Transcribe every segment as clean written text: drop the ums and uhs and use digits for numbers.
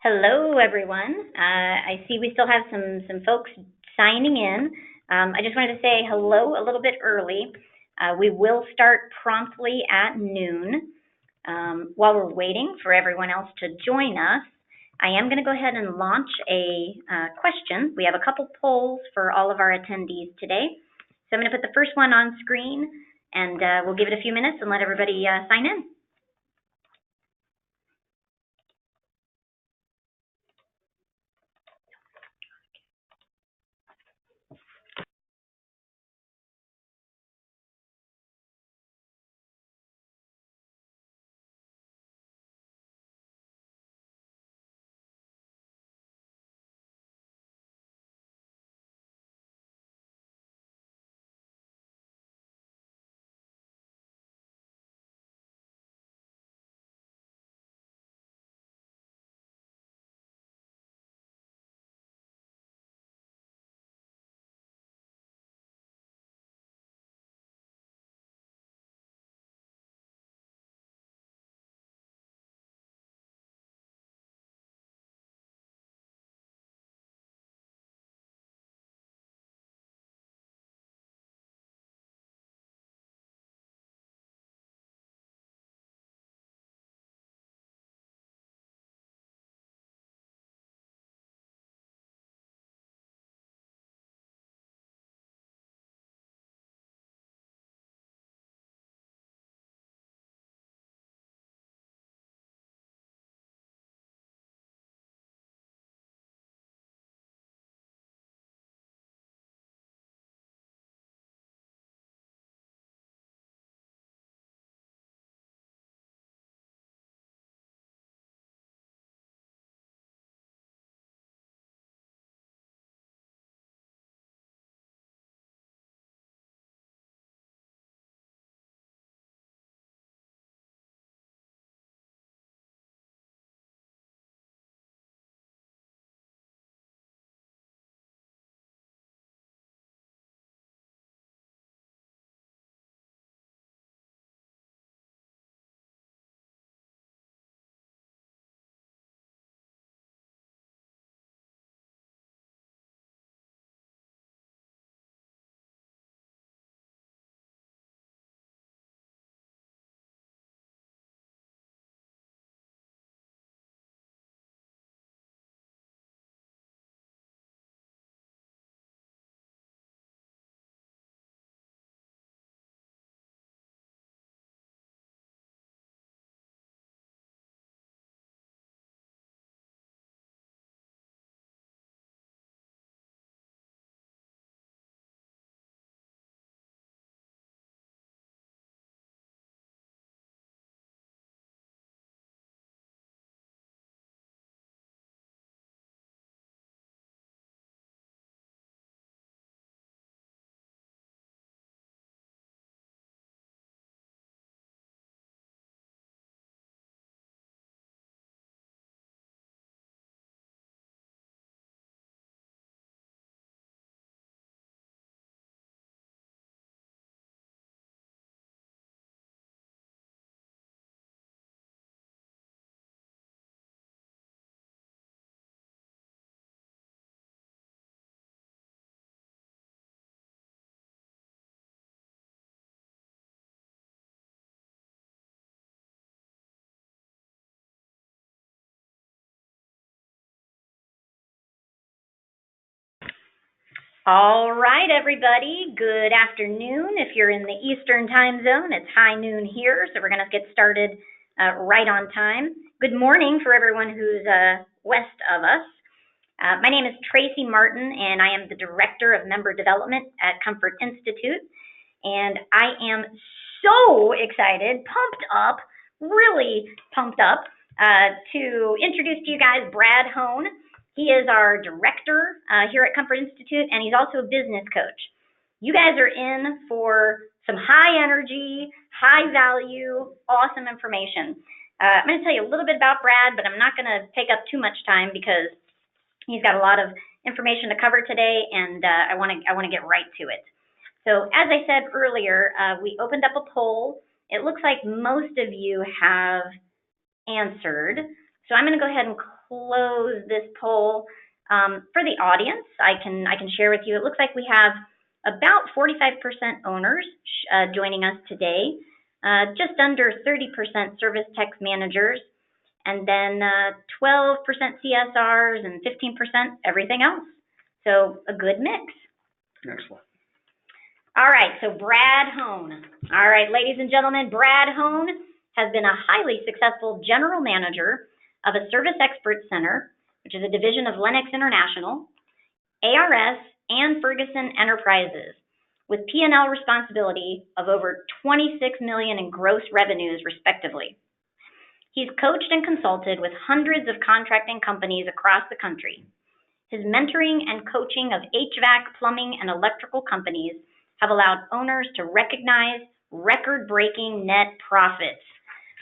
Hello, everyone. I see we still have some folks signing in. I just wanted to say hello a little bit early. We will start promptly at noon. While we're waiting for everyone else to join us, I am going to go ahead and launch a question. We have a couple polls for all of our attendees today. So I'm going to put the first one on screen, and we'll give it a few minutes and let everybody sign in. All right, everybody. Good afternoon. If you're in the Eastern time zone, it's high noon here, so we're going to get started right on time. Good morning for everyone who's west of us. My name is Tracy Martin, and I am the Director of Member Development at Comfort Institute. And I am so excited, pumped up, really pumped up to introduce to you guys Brad Hone. He is our director here at Comfort Institute, and he's also a business coach. You guys are in for some high energy, high value, awesome information. I'm going to tell you a little bit about Brad, but I'm not going to take up too much time because he's got a lot of information to cover today, and I want to get right to it. So as I said earlier, we opened up a poll. It looks like most of you have answered. So I'm going to go ahead and close this poll. For the audience, I can share with you. It looks like we have about 45% owners joining us today, just under 30% service tech managers, and then 12% CSRs and 15% everything else. So a good mix. Excellent. All right, so Brad Hone. All right, ladies and gentlemen, Brad Hone has been a highly successful general manager of a Service Expert Center, which is a division of Lennox International, ARS, and Ferguson Enterprises, with P&L responsibility of over $26 million in gross revenues, respectively. He's coached and consulted with hundreds of contracting companies across the country. His mentoring and coaching of HVAC, plumbing, and electrical companies have allowed owners to recognize record-breaking net profits.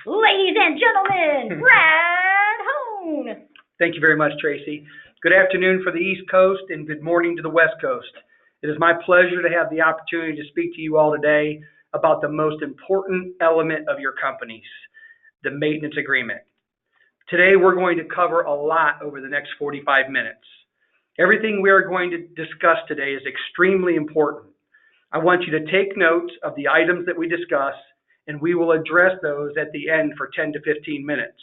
Ladies and gentlemen, Brad Hone. Thank you very much, Tracy. Good afternoon for the East Coast and good morning to the West Coast. It is my pleasure to have the opportunity to speak to you all today about the most important element of your companies, the maintenance agreement. Today, we're going to cover a lot over the next 45 minutes. Everything we are going to discuss today is extremely important. I want you to take notes of the items that we discuss, and we will address those at the end for 10 to 15 minutes.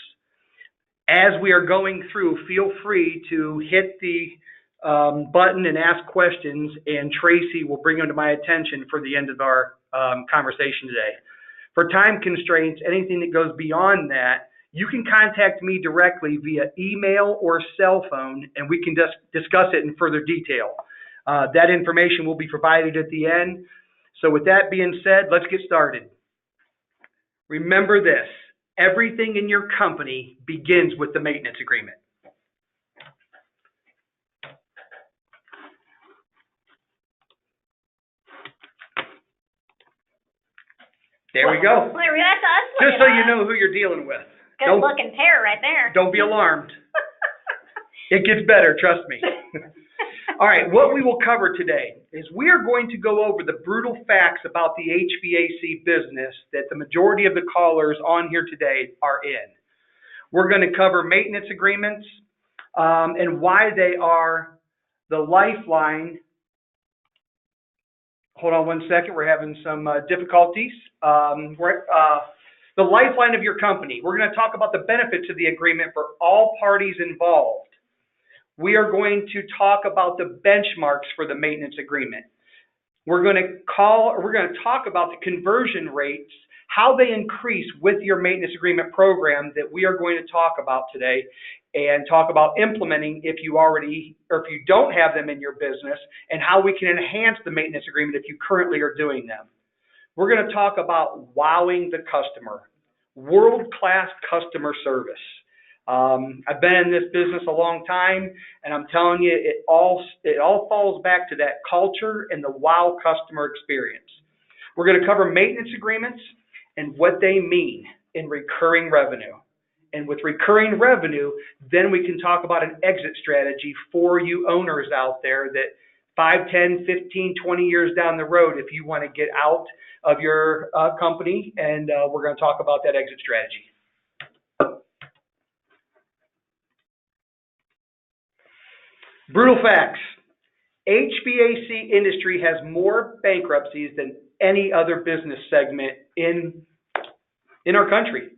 As we are going through, feel free to hit the button and ask questions, and Tracy will bring them to my attention for the end of our conversation today. For time constraints, anything that goes beyond that, you can contact me directly via email or cell phone, and we can discuss it in further detail. That information will be provided at the end. So with that being said, let's get started. Remember this, everything in your company begins with the maintenance agreement. There we go. That's us. Just so you know who you're dealing with. Good looking pair right there. Don't be alarmed. It gets better, trust me. All right, what we will cover today is we are going to go over the brutal facts about the HVAC business that the majority of the callers on here today are in. We're going to cover maintenance agreements and why they are the lifeline. Hold on one second, we're having some difficulties. The lifeline of your company. We're going to talk about the benefits of the agreement for all parties involved. We are going to talk about the benchmarks for the maintenance agreement. We're going to talk about the conversion rates, how they increase with your maintenance agreement program that we are going to talk about today, and talk about implementing if you don't have them in your business, and how we can enhance the maintenance agreement if you currently are doing them. We're going to talk about wowing the customer, world-class customer service. I've been in this business a long time, and I'm telling you, it all falls back to that culture and the wow customer experience. We're going to cover maintenance agreements and what they mean in recurring revenue. And with recurring revenue, then we can talk about an exit strategy for you owners out there that 5, 10, 15, 20 years down the road, if you want to get out of your company, and we're going to talk about that exit strategy. Brutal facts. HVAC industry has more bankruptcies than any other business segment in our country.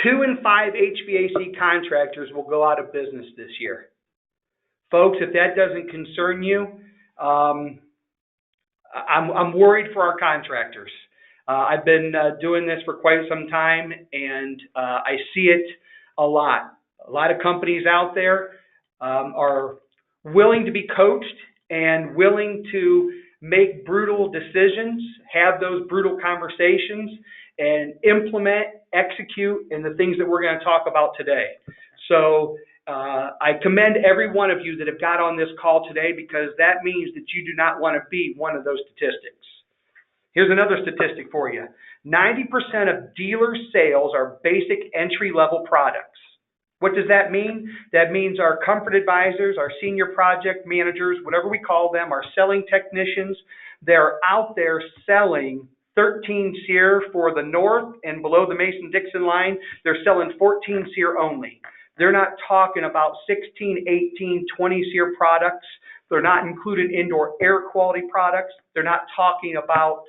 2 in 5 HVAC contractors will go out of business this year. Folks, if that doesn't concern you, I'm worried for our contractors. I've been doing this for quite some time, and I see it a lot. A lot of companies out there are willing to be coached and willing to make brutal decisions, have those brutal conversations, and implement, execute, and the things that we're going to talk about today. So I commend every one of you that have got on this call today, because that means that you do not want to be one of those statistics. Here's another statistic for you. 90% of dealer sales are basic entry-level products. What does that mean? That means our comfort advisors, our senior project managers, whatever we call them, our selling technicians, they're out there selling 13 SEER for the north, and below the Mason-Dixon line, they're selling 14 SEER only. They're not talking about 16, 18, 20 SEER products. They're not including indoor air quality products. They're not talking about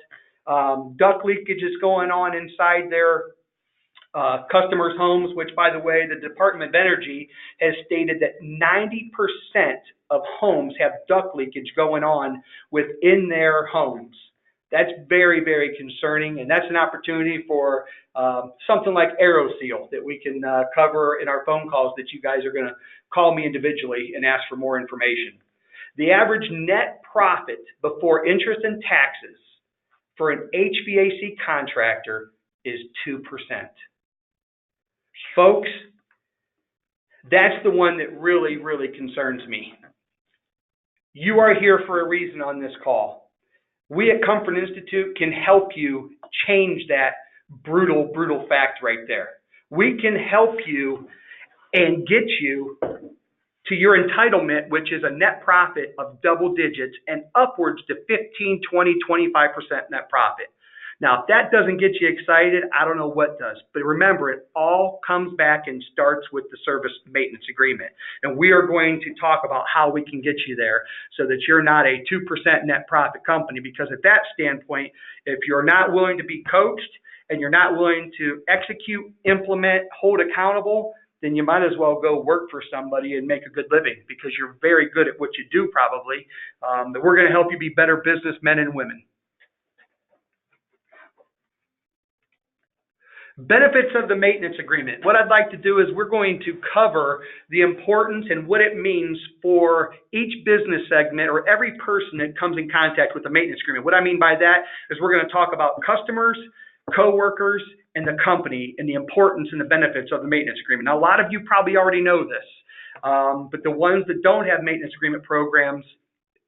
duct leakages going on inside their customers' homes, which, by the way, the Department of Energy has stated that 90% of homes have duct leakage going on within their homes. That's very, very concerning, and that's an opportunity for something like AeroSeal that we can cover in our phone calls that you guys are going to call me individually and ask for more information. The average net profit before interest and taxes for an HVAC contractor is 2%. Folks, that's the one that really, really concerns me. You are here for a reason on this call. We at Comfort Institute can help you change that brutal, brutal fact right there. We can help you and get you to your entitlement, which is a net profit of double digits and upwards to 15, 20, 25% net profit. Now, if that doesn't get you excited, I don't know what does. But remember, it all comes back and starts with the service maintenance agreement. And we are going to talk about how we can get you there so that you're not a 2% net profit company. Because at that standpoint, if you're not willing to be coached and you're not willing to execute, implement, hold accountable, then you might as well go work for somebody and make a good living because you're very good at what you do probably. But we're going to help you be better businessmen and women. Benefits of the maintenance agreement. What I'd like to do is we're going to cover the importance and what it means for each business segment or every person that comes in contact with the maintenance agreement. What I mean by that is we're going to talk about customers, coworkers, and the company and the importance and the benefits of the maintenance agreement. Now, a lot of you probably already know this, but the ones that don't have maintenance agreement programs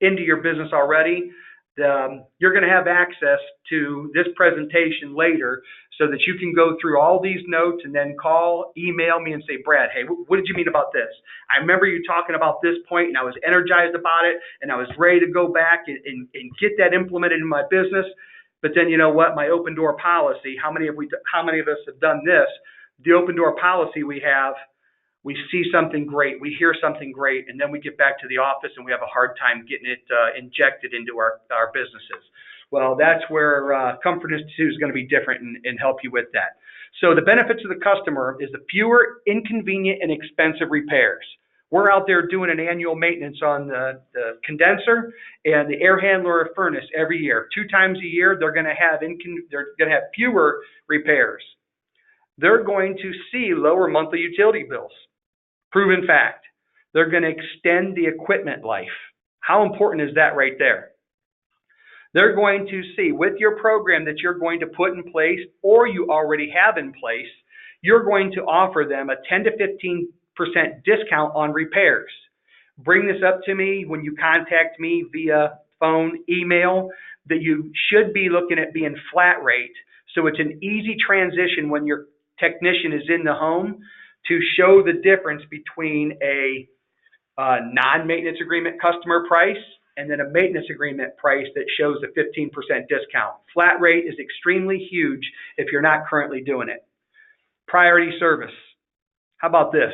into your business already, you're going to have access to this presentation later so that you can go through all these notes and then email me and say, Brad, hey, what did you mean about this? I remember you talking about this point and I was energized about it and I was ready to go back and get that implemented in my business. But then you know what? My open door policy, how many of us have done this? The open door policy we have, we see something great, we hear something great, and then we get back to the office and we have a hard time getting it injected into our businesses. Well, that's where Comfort Institute is going to be different and help you with that. So the benefits of the customer is the fewer inconvenient and expensive repairs. We're out there doing an annual maintenance on the condenser and the air handler or furnace every year. 2 times a year, they're going to have fewer repairs. They're going to see lower monthly utility bills. Proven fact. They're going to extend the equipment life. How important is that right there? They're going to see with your program that you're going to put in place or you already have in place, you're going to offer them a 10 to 15% discount on repairs. Bring this up to me when you contact me via phone, email, that you should be looking at being flat rate. So it's an easy transition when your technician is in the home to show the difference between a non-maintenance agreement customer price and then a maintenance agreement price that shows a 15% discount. Flat rate is extremely huge if you're not currently doing it. Priority service. How about this?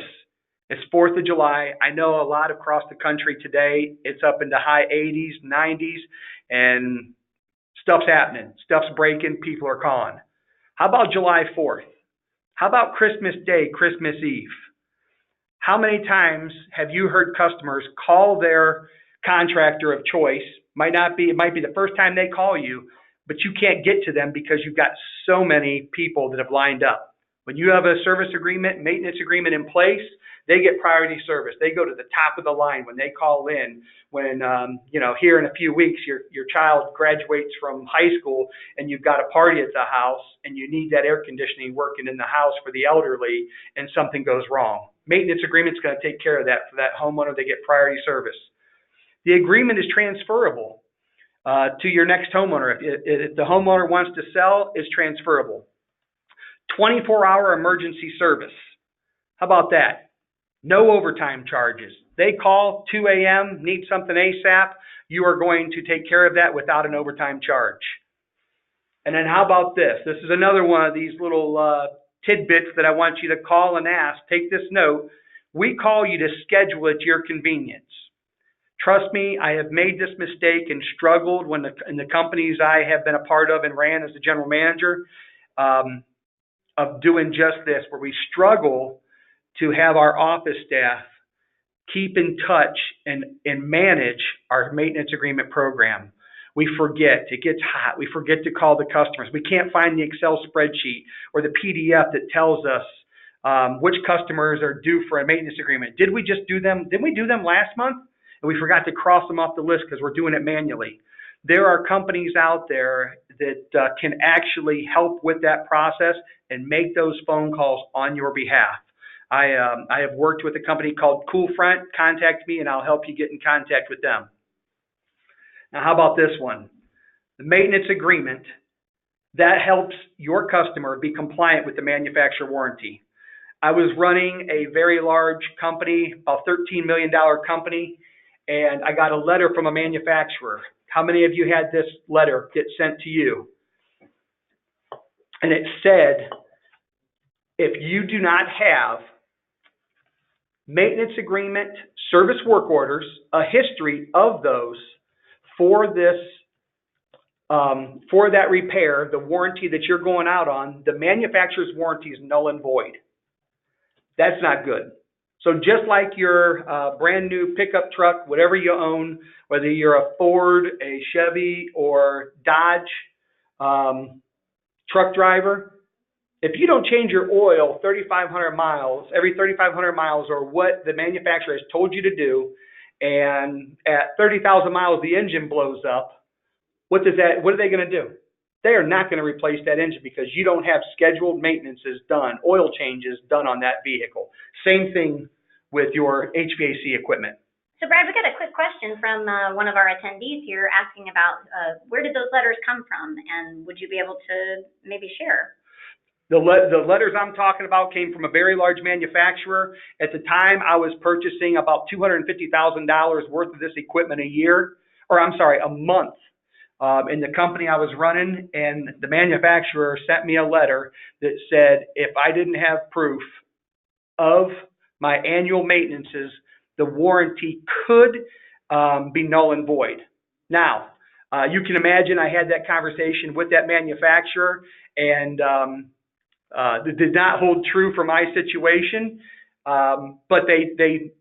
It's 4th of July. I know a lot across the country today, it's up into high 80s, 90s, and stuff's happening. Stuff's breaking. People are calling. How about July 4th? How about Christmas Day, Christmas Eve? How many times have you heard customers call their contractor of choice? It might be the first time they call you, but you can't get to them because you've got so many people that have lined up. When you have a service agreement, maintenance agreement in place, they get priority service. They go to the top of the line when they call in. When, here in a few weeks, your child graduates from high school and you've got a party at the house and you need that air conditioning working in the house for the elderly and something goes wrong. Maintenance agreement's going to take care of that. For that homeowner, they get priority service. The agreement is transferable to your next homeowner. If the homeowner wants to sell, it's transferable. 24-hour emergency service. How about that? No overtime charges. They call 2 a.m., need something ASAP. You are going to take care of that without an overtime charge. And then how about this? This is another one of these little tidbits that I want you to call and ask. Take this note. We call you to schedule at your convenience. Trust me, I have made this mistake and struggled in the companies I have been a part of and ran as the general manager, of doing just this, where we struggle to have our office staff keep in touch and manage our maintenance agreement program. We forget. It gets hot. We forget to call the customers. We can't find the Excel spreadsheet or the PDF that tells us which customers are due for a maintenance agreement. Did we just do them? Didn't we do them last month? And we forgot to cross them off the list because we're doing it manually. There are companies out there that can actually help with that process and make those phone calls on your behalf. I have worked with a company called CoolFront. Contact me and I'll help you get in contact with them. Now, how about this one? The maintenance agreement that helps your customer be compliant with the manufacturer warranty. I was running a very large company, about $13 million company, and I got a letter from a manufacturer. How many of you had this letter get sent to you? And it said, if you do not have maintenance agreement, service work orders, a history of those for this, for that repair, the warranty that you're going out on, the manufacturer's warranty is null and void. That's not good. So just like your brand new pickup truck, whatever you own, whether you're a Ford, a Chevy, or Dodge truck driver, if you don't change your oil 3,500 miles, every 3,500 miles, or what the manufacturer has told you to do, and at 30,000 miles the engine blows up, what are they going to do? They are not going to replace that engine because you don't have scheduled maintenances done, oil changes done on that vehicle. Same thing with your HVAC equipment. So Brad, we got a quick question from one of our attendees here asking about where did those letters come from, and would you be able to maybe share? The letters I'm talking about came from a very large manufacturer. At the time, I was purchasing about $250,000 worth of this equipment a month. In the company I was running, and the manufacturer sent me a letter that said if I didn't have proof of my annual maintenances, the warranty could be null and void. Now, you can imagine I had that conversation with that manufacturer, and it did not hold true for my situation, but they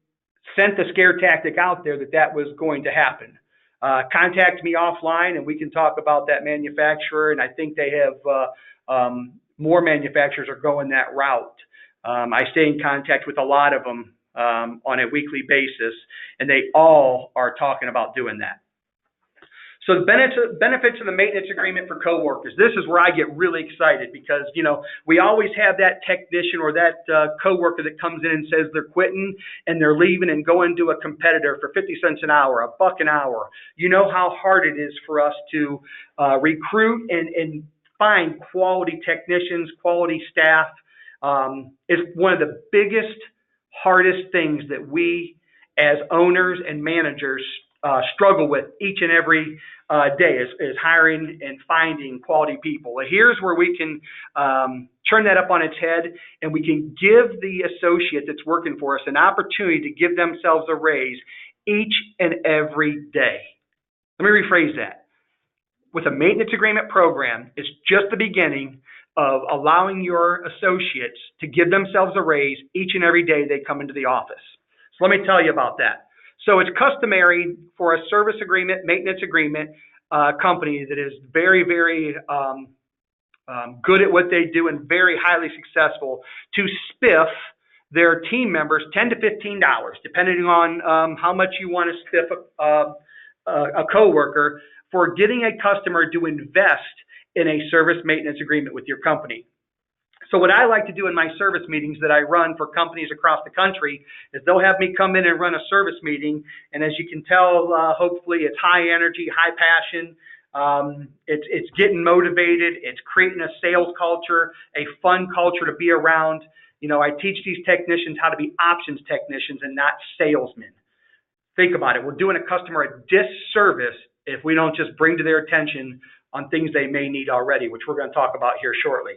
sent the scare tactic out there that was going to happen. Contact me offline and we can talk about that manufacturer, and I think they have more manufacturers are going that route. I stay in contact with a lot of them on a weekly basis, and they all are talking about doing that. So the benefits of the maintenance agreement for coworkers. This is where I get really excited because, we always have that technician or that coworker that comes in and says they're quitting and they're leaving and going to a competitor for 50 cents an hour, $1 an hour. You know how hard it is for us to recruit and find quality technicians, quality staff. It's one of the biggest, hardest things that we as owners and managers struggle with each and every day is hiring and finding quality people. Here's where we can turn that up on its head, and we can give the associate that's working for us an opportunity to give themselves a raise each and every day. Let me rephrase that. With a maintenance agreement program, it's just the beginning of allowing your associates to give themselves a raise each and every day they come into the office. So let me tell you about that. So it's customary for a service agreement, maintenance agreement company that is very, very good at what they do and very highly successful to spiff their team members $10 to $15, depending on how much you want to spiff a coworker for getting a customer to invest in a service maintenance agreement with your company. So what I like to do in my service meetings that I run for companies across the country is they'll have me come in and run a service meeting. And as you can tell, hopefully it's high energy, high passion. It's getting motivated. It's creating a sales culture, a fun culture to be around. I teach these technicians how to be options technicians and not salesmen. Think about it. We're doing a customer a disservice if we don't just bring to their attention on things they may need already, which we're going to talk about here shortly.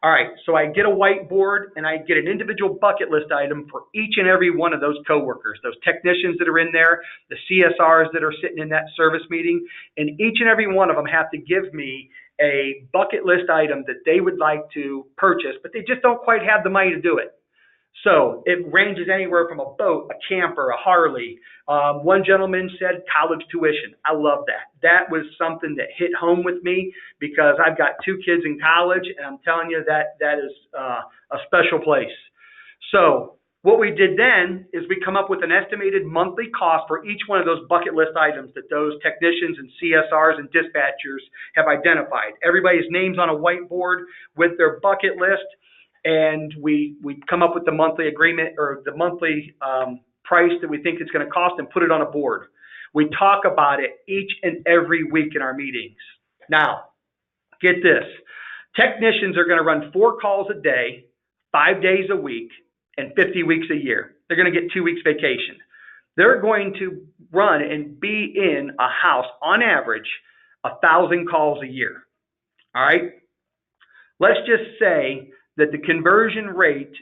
All right, so I get a whiteboard and I get an individual bucket list item for each and every one of those coworkers, those technicians that are in there, the CSRs that are sitting in that service meeting, and each and every one of them have to give me a bucket list item that they would like to purchase, but they just don't quite have the money to do it. So it ranges anywhere from a boat, a camper, a Harley. One gentleman said college tuition. I love that. That was something that hit home with me because I've got 2 kids in college, and I'm telling you that is a special place. So what we did then is we come up with an estimated monthly cost for each one of those bucket list items that those technicians and CSRs and dispatchers have identified. Everybody's name's on a whiteboard with their bucket list, and we come up with the monthly agreement or the monthly price that we think it's going to cost and put it on a board. We talk about it each and every week in our meetings. Now, get this. Technicians are going to run 4 calls a day, 5 days a week, and 50 weeks a year. They're going to get 2 weeks vacation. They're going to run and be in a house, on average, 1,000 calls a year. All right? Let's just say that the conversion rate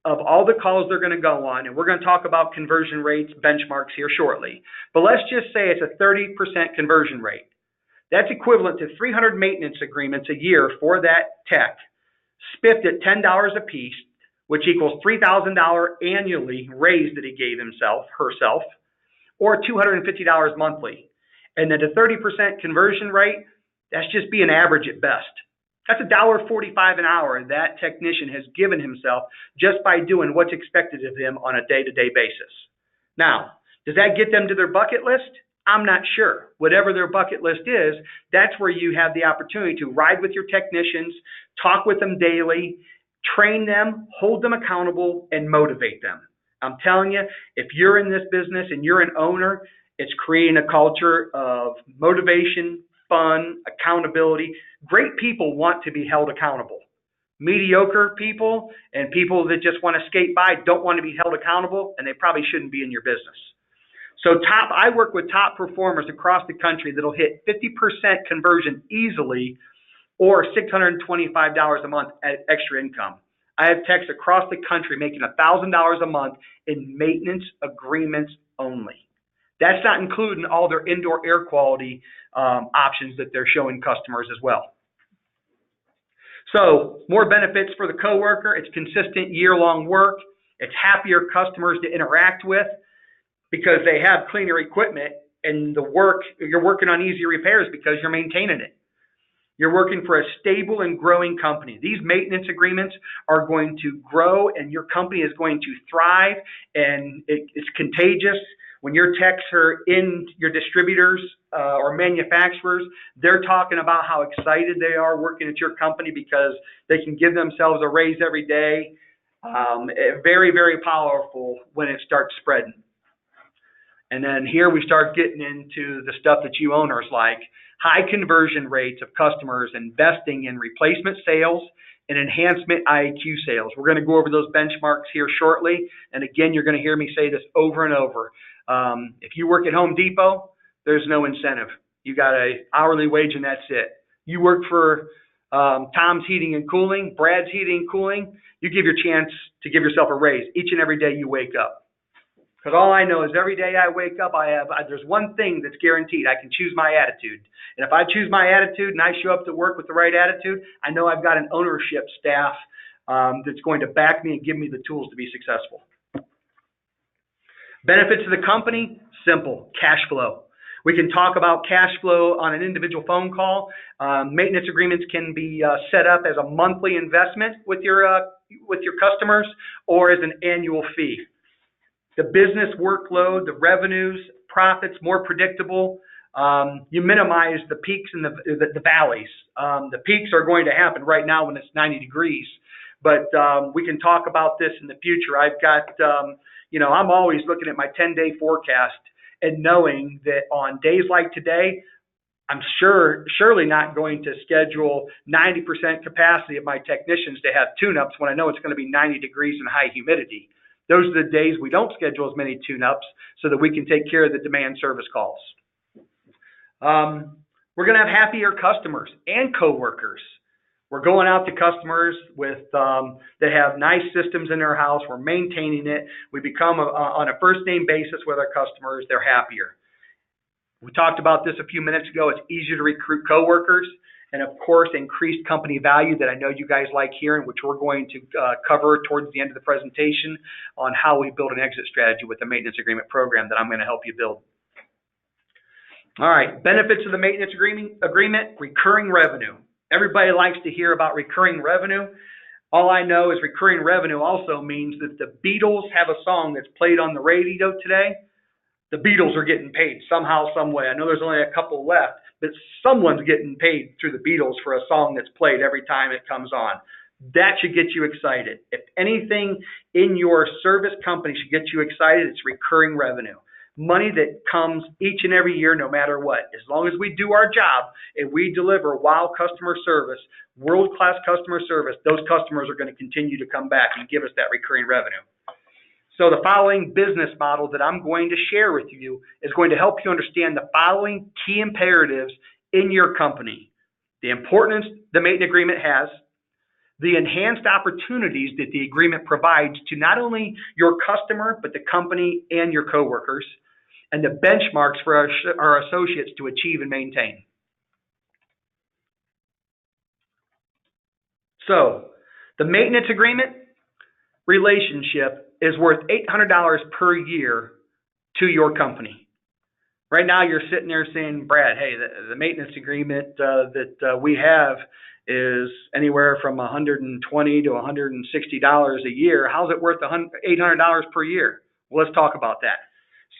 of all the calls they're going to go on, and we're going to talk about conversion rates, benchmarks here shortly, but let's just say it's a 30% conversion rate. That's equivalent to 300 maintenance agreements a year for that tech, spiffed at $10 a piece, which equals $3,000 annually raise that he gave herself, or $250 monthly. And then the 30% conversion rate, that's just being average at best. That's $1.45 an hour that technician has given himself just by doing what's expected of him on a day-to-day basis. Now, does that get them to their bucket list? I'm not sure. Whatever their bucket list is, that's where you have the opportunity to ride with your technicians, talk with them daily, train them, hold them accountable, and motivate them. I'm telling you, if you're in this business and you're an owner, it's creating a culture of motivation, fun, accountability. Great people want to be held accountable. Mediocre people and people that just want to skate by don't want to be held accountable, and they probably shouldn't be in your business. So I work with top performers across the country that'll hit 50% conversion easily, or $625 a month at extra income. I have techs across the country making $1,000 a month in maintenance agreements only. That's not including all their indoor air quality options that they're showing customers as well. So more benefits for the coworker. It's consistent year-long work. It's happier customers to interact with because they have cleaner equipment, and you're working on easy repairs because you're maintaining it. You're working for a stable and growing company. These maintenance agreements are going to grow, and your company is going to thrive, and it's contagious. When your techs are in your distributors or manufacturers, they're talking about how excited they are working at your company because they can give themselves a raise every day. Very, very powerful when it starts spreading. And then here we start getting into the stuff that you owners like. High conversion rates of customers investing in replacement sales and enhancement IAQ sales. We're going to go over those benchmarks here shortly. And again, you're going to hear me say this over and over. If you work at Home Depot, there's no incentive. You got an hourly wage and that's it. You work for Tom's Heating and Cooling, Brad's Heating and Cooling, you give your chance to give yourself a raise each and every day you wake up. Because all I know is every day I wake up, there's one thing that's guaranteed. I can choose my attitude. And if I choose my attitude and I show up to work with the right attitude, I know I've got an ownership staff that's going to back me and give me the tools to be successful. Benefits of the company, simple, cash flow. We can talk about cash flow on an individual phone call. Maintenance agreements can be set up as a monthly investment with your customers or as an annual fee. The business workload, the revenues, profits, more predictable. You minimize the peaks and the valleys. The peaks are going to happen right now when it's 90 degrees. But we can talk about this in the future. I've got, I'm always looking at my 10-day forecast and knowing that on days like today, I'm surely not going to schedule 90% capacity of my technicians to have tune-ups when I know it's going to be 90 degrees and high humidity. Those are the days we don't schedule as many tune-ups so that we can take care of the demand service calls. We're going to have happier customers and coworkers. We're going out to customers with that have nice systems in their house. We're maintaining it. We become on a first name basis with our customers. They're happier. We talked about this a few minutes ago. It's easier to recruit coworkers, and of course, increased company value that I know you guys like hearing, which we're going to cover towards the end of the presentation on how we build an exit strategy with the maintenance agreement program that I'm going to help you build. All right, benefits of the maintenance agreement, recurring revenue. Everybody likes to hear about recurring revenue. All I know is recurring revenue also means that the Beatles have a song that's played on the radio today. The Beatles are getting paid somehow, some way. I know there's only a couple left, but someone's getting paid through the Beatles for a song that's played every time it comes on. That should get you excited. If anything in your service company should get you excited, it's recurring revenue. Money that comes each and every year, no matter what. As long as we do our job and we deliver wow customer service, world-class customer service, those customers are going to continue to come back and give us that recurring revenue. So the following business model that I'm going to share with you is going to help you understand the following key imperatives in your company. The importance the maintenance agreement has, the enhanced opportunities that the agreement provides to not only your customer, but the company and your coworkers, and the benchmarks for our associates to achieve and maintain. So the maintenance agreement relationship is worth $800 per year to your company. Right now you're sitting there saying, Brad, hey, the maintenance agreement that we have is anywhere from $120 to $160 a year. How's it worth $800 per year? Well, let's talk about that.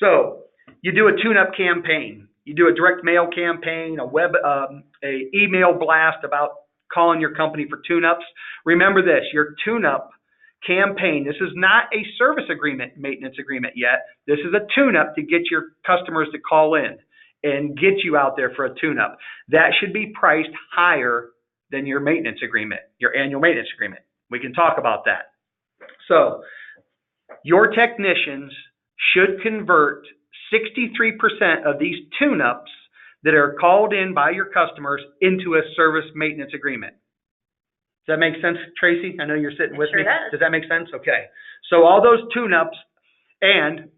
So you do a tune-up campaign. You do a direct mail campaign, a email blast about calling your company for tune-ups. Remember this, your tune-up campaign, this is not a service agreement, maintenance agreement yet. This is a tune-up to get your customers to call in and get you out there for a tune-up. That should be priced higher than your maintenance agreement, your annual maintenance agreement. We can talk about that. So your technicians should convert 63% of these tune-ups that are called in by your customers into a service maintenance agreement. Does that make sense, Tracy? I know you're sitting with me. Sure does. Does that make sense? Okay. So all those tune-ups, and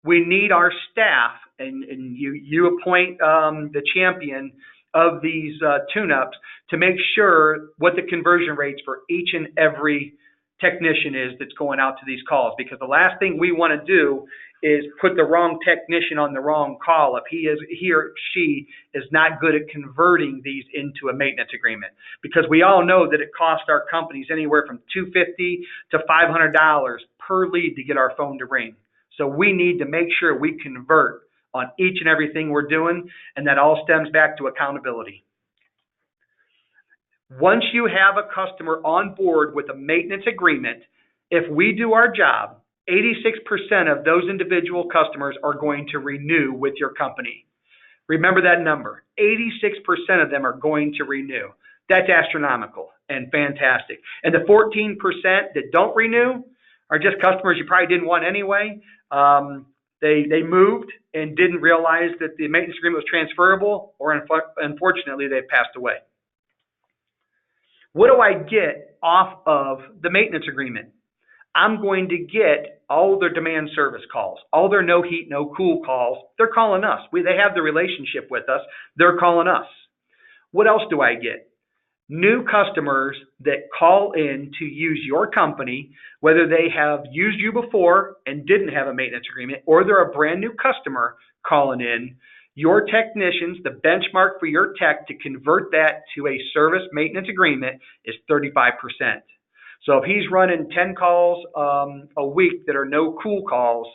we need our staff, and you appoint the champion of these tune-ups to make sure what the conversion rates for each and every technician is that's going out to these calls. Because the last thing we want to do is put the wrong technician on the wrong call if he or she is not good at converting these into a maintenance agreement. Because we all know that it costs our companies anywhere from $250 to $500 per lead to get our phone to ring. So we need to make sure we convert on each and everything we're doing, and that all stems back to accountability. Once you have a customer on board with a maintenance agreement, if we do our job, 86% of those individual customers are going to renew with your company. Remember that number. 86% of them are going to renew. That's astronomical and fantastic. And the 14% that don't renew are just customers you probably didn't want anyway. They moved and didn't realize that the maintenance agreement was transferable, or unfortunately, they've passed away. What do I get off of the maintenance agreement? I'm going to get all their demand service calls, all their no heat, no cool calls. They're calling us. They have the relationship with us. They're calling us. What else do I get? New customers that call in to use your company, whether they have used you before and didn't have a maintenance agreement, or they're a brand new customer calling in. Your technicians, the benchmark for your tech to convert that to a service maintenance agreement is 35%. So if he's running 10 calls a week that are no cool calls,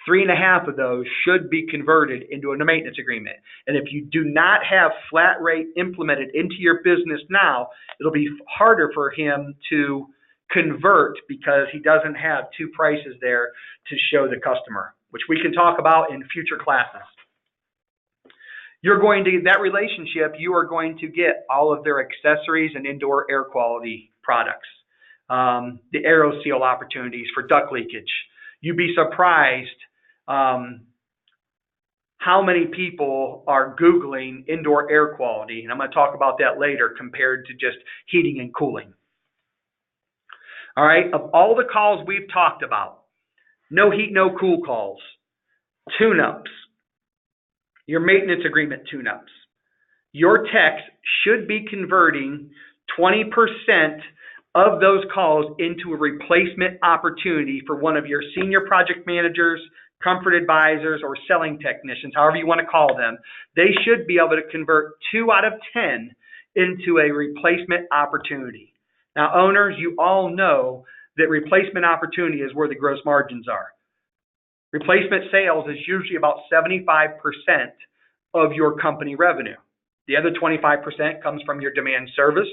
3.5 of those should be converted into a maintenance agreement. And if you do not have flat rate implemented into your business now, it'll be harder for him to convert because he doesn't have two prices there to show the customer, which we can talk about in future classes. You're going to get that relationship. You are going to get all of their accessories and indoor air quality products, the AeroSeal opportunities for duct leakage. You'd be surprised how how many people are Googling indoor air quality, and I'm going to talk about that later, compared to just heating and cooling. All right, of all the calls we've talked about, no heat, no cool calls, tune-ups, your maintenance agreement tune-ups, your techs should be converting 20% of those calls into a replacement opportunity for one of your senior project managers, comfort advisors, or selling technicians, however you want to call them. They should be able to convert 2 out of 10 into a replacement opportunity. Now, owners, you all know that replacement opportunity is where the gross margins are. Replacement sales is usually about 75% of your company revenue. The other 25% comes from your demand service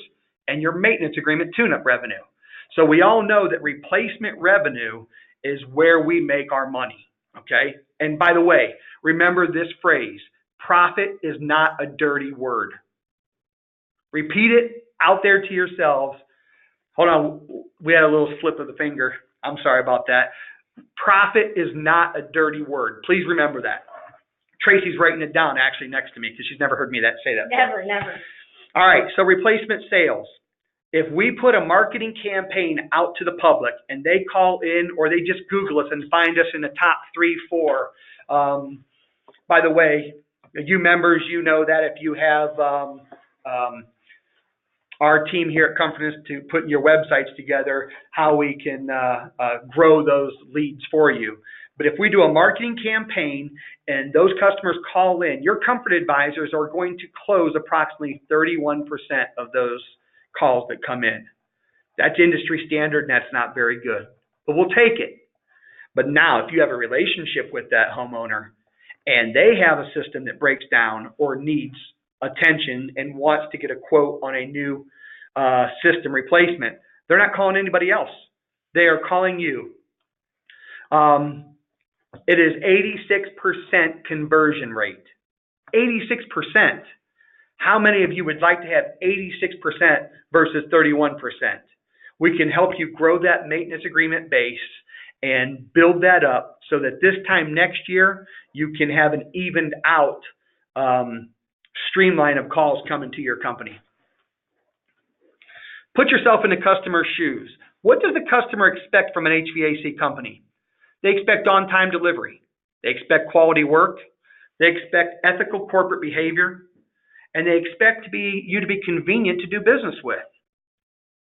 and your maintenance agreement tune-up revenue. So we all know that replacement revenue is where we make our money, okay? And by the way, remember this phrase, profit is not a dirty word. Repeat it out there to yourselves. Hold on, we had a little slip of the finger. I'm sorry about that. Profit is not a dirty word. Please remember that. Tracy's writing it down actually next to me because she's never heard me say that before. Never. All right, so replacement sales. If we put a marketing campaign out to the public and they call in or they just Google us and find us in the top 3, 4, by the way, you members, you know that if you have our team here at Comfort Institute putting your websites together, how we can grow those leads for you. But if we do a marketing campaign and those customers call in, your comfort advisors are going to close approximately 31% of those calls that come in. That's industry standard, and that's not very good. But we'll take it. But now, if you have a relationship with that homeowner and they have a system that breaks down or needs attention and wants to get a quote on a new system replacement, they're not calling anybody else. They are calling you. It is 86% conversion rate. 86%. How many of you would like to have 86% versus 31%? We can help you grow that maintenance agreement base and build that up so that this time next year, you can have an evened out streamline of calls coming to your company. Put yourself in the customer's shoes. What does the customer expect from an HVAC company? They expect on-time delivery. They expect quality work. They expect ethical corporate behavior. And they expect you to be convenient to do business with.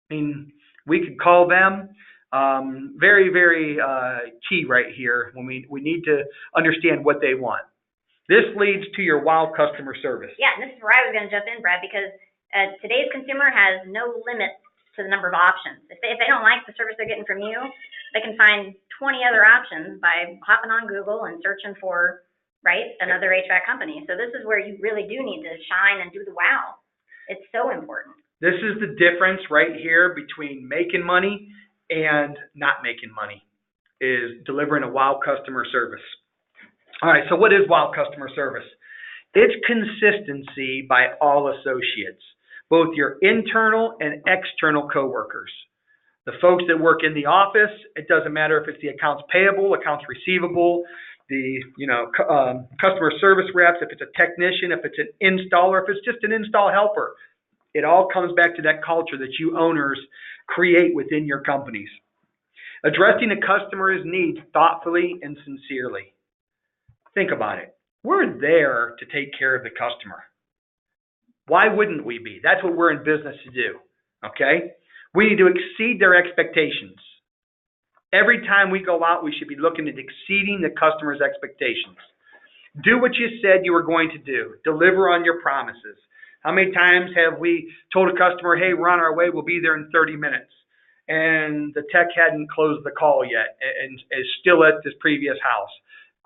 I mean, we could call them very, very key right here when we need to understand what they want. This leads to your wow customer service. Yeah, and this is where I was going to jump in, Brad, because today's consumer has no limit to the number of options. If they don't like the service they're getting from you, they can find 20 other options by hopping on Google and searching for, right, another HVAC company. So this is where you really do need to shine and do the wow. It's so important. This is the difference right here between making money and not making money, is delivering a wow customer service. All right, so what is wow customer service? It's consistency by all associates, both your internal and external coworkers. The folks that work in the office, it doesn't matter if it's the accounts payable, accounts receivable, the customer service reps, if it's a technician, if it's an installer, if it's just an install helper. It all comes back to that culture that you owners create within your companies. Addressing the customer's needs thoughtfully and sincerely. Think about it. We're there to take care of the customer. Why wouldn't we be? That's what we're in business to do, okay? We need to exceed their expectations. Every time we go out, we should be looking at exceeding the customer's expectations. Do what you said you were going to do. Deliver on your promises. How many times have we told a customer, hey, we're on our way, we'll be there in 30 minutes, and the tech hadn't closed the call yet and is still at this previous house?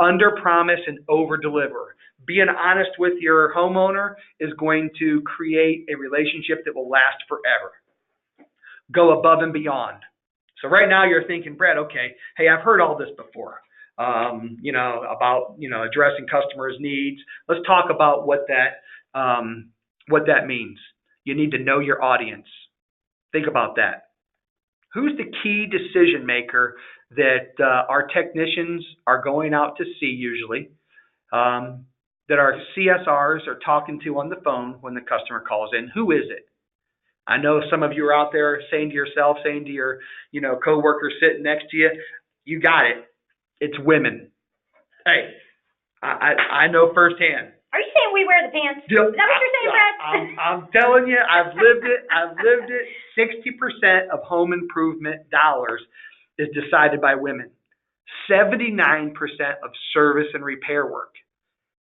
Under promise and over deliver. Being honest with your homeowner is going to create a relationship that will last forever. Go above and beyond. So right now you're thinking, Brett, okay, hey, I've heard all this before, about addressing customers' needs. Let's talk about what that means. You need to know your audience. Think about that. Who's the key decision maker that our technicians are going out to see usually? that our CSRs are talking to on the phone when the customer calls in? Who is it? I know some of you are out there saying to yourself, saying to your, coworkers sitting next to you, you got it. It's women. Hey, I know firsthand. Are you saying we wear the pants? Is that what you're saying, Brad? I'm telling you, I've lived it. 60% of home improvement dollars is decided by women. 79% of service and repair work.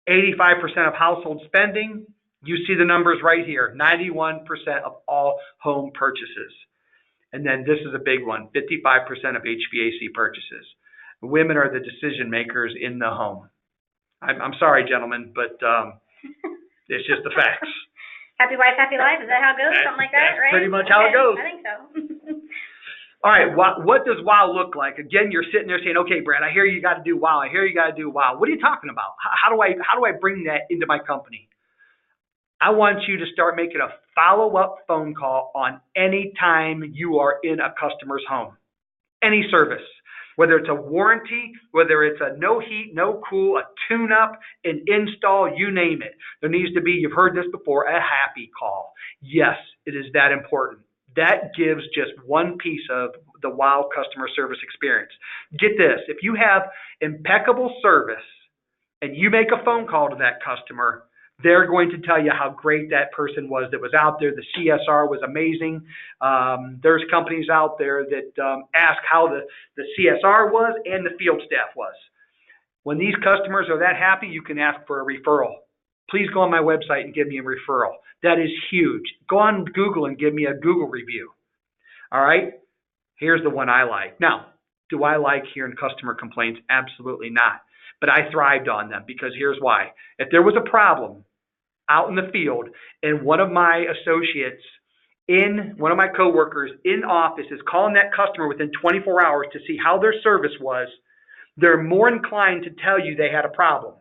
85% of household spending. You see the numbers right here. 91% of all home purchases. And then this is a big one. 55% of HVAC purchases. Women are the decision makers in the home. I'm sorry, gentlemen, but it's just the facts. Happy wife, happy life. Is that how it goes? Something like that, right? Pretty much how it goes. I think so. All right, what does WOW look like? Again, you're sitting there saying, okay, Brad, I hear you got to do WOW. I hear you got to do WOW. What are you talking about? How do I bring that into my company? I want you to start making a follow-up phone call on any time you are in a customer's home. Any service, whether it's a warranty, whether it's a no heat, no cool, a tune-up, an install, you name it. There needs to be, you've heard this before, a happy call. Yes, it is that important. That gives just one piece of the WOW customer service experience. Get this, if you have impeccable service and you make a phone call to that customer, they're going to tell you how great that person was that was out there. The CSR was amazing. There's companies out there that ask how the CSR was and the field staff was. When these customers are that happy, you can ask for a referral. Please go on my website and give me a referral. That is huge. Go on Google and give me a Google review. All right? Here's the one I like. Now, do I like hearing customer complaints? Absolutely not. But I thrived on them because here's why. If there was a problem out in the field and one of my associates one of my coworkers in office is calling that customer within 24 hours to see how their service was, they're more inclined to tell you they had a problem.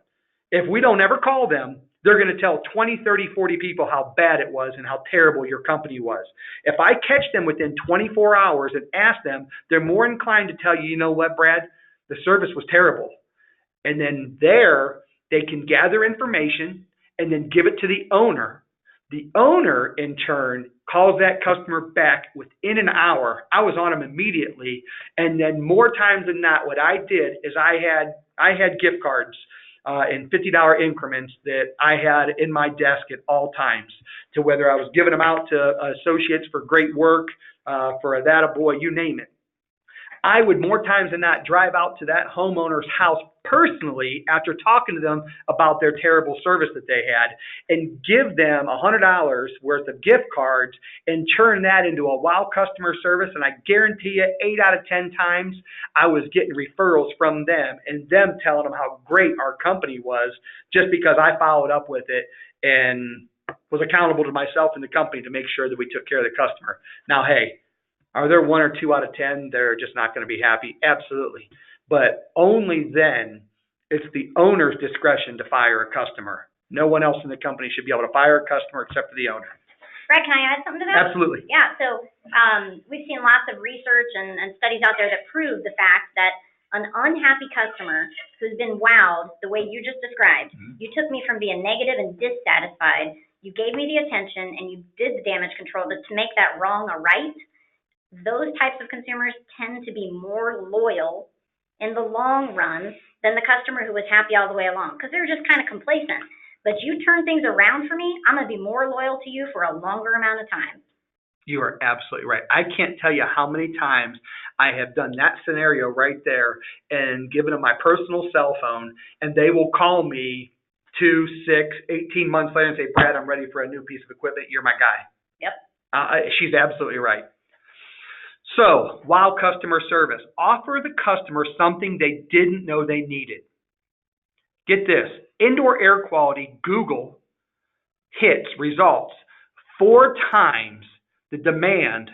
If we don't ever call them, they're going to tell 20, 30, 40 people how bad it was and how terrible your company was. If I catch them within 24 hours and ask them, they're more inclined to tell you, you know what, Brad, the service was terrible. And then they can gather information and then give it to the owner. The owner, in turn, calls that customer back within an hour. I was on them immediately. And then more times than not, what I did is I had gift cards in $50 increments that I had in my desk at all times, to whether I was giving them out to associates for great work, for a that a boy, you name it. I would more times than not drive out to that homeowner's house personally after talking to them about their terrible service that they had and give them $100 worth of gift cards and turn that into a WOW customer service. And I guarantee you 8 out of 10 times I was getting referrals from them and them telling them how great our company was just because I followed up with it and was accountable to myself and the company to make sure that we took care of the customer. Now, hey, are there 1 or 2 out of 10 that are just not going to be happy? Absolutely. But only then it's the owner's discretion to fire a customer. No one else in the company should be able to fire a customer except for the owner. Brad, can I add something to that? Absolutely. Yeah, so we've seen lots of research and studies out there that prove the fact that an unhappy customer who's been wowed the way you just described, you took me from being negative and dissatisfied, you gave me the attention, and you did the damage control to make that wrong a right. Those types of consumers tend to be more loyal in the long run than the customer who was happy all the way along, because they're just kind of complacent. But you turn things around for me, I'm going to be more loyal to you for a longer amount of time. You are absolutely right. I can't tell you how many times I have done that scenario right there and given them my personal cell phone, and they will call me 2, 6, 18 months later and say, Brad, I'm ready for a new piece of equipment. You're my guy. Yep. She's absolutely right. So, WOW customer service. Offer the customer something they didn't know they needed. Get this. Indoor air quality, Google hits results 4 times the demand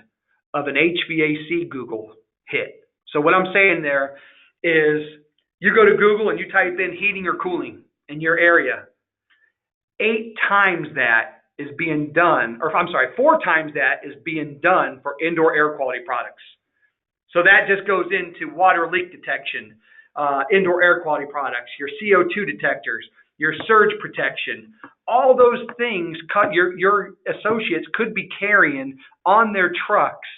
of an HVAC Google hit. So what I'm saying there is you go to Google and you type in heating or cooling in your area. 8 times that is being done, or I'm sorry, 4 times that is being done for indoor air quality products. So that just goes into water leak detection, indoor air quality products, your CO2 detectors, your surge protection. All those things your associates could be carrying on their trucks.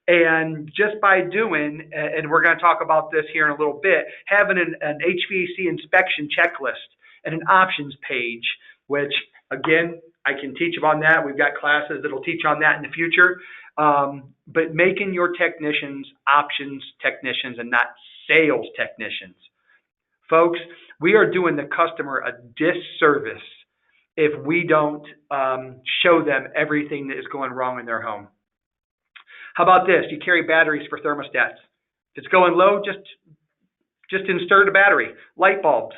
And just by doing, and we're going to talk about this here in a little bit, having an HVAC inspection checklist and an options page, which, again, I can teach on that. We've got classes that'll teach on that in the future. But making your technicians options technicians and not sales technicians. Folks, we are doing the customer a disservice if we don't show them everything that is going wrong in their home. How about this? You carry batteries for thermostats. If it's going low, just insert a battery. Light bulbs.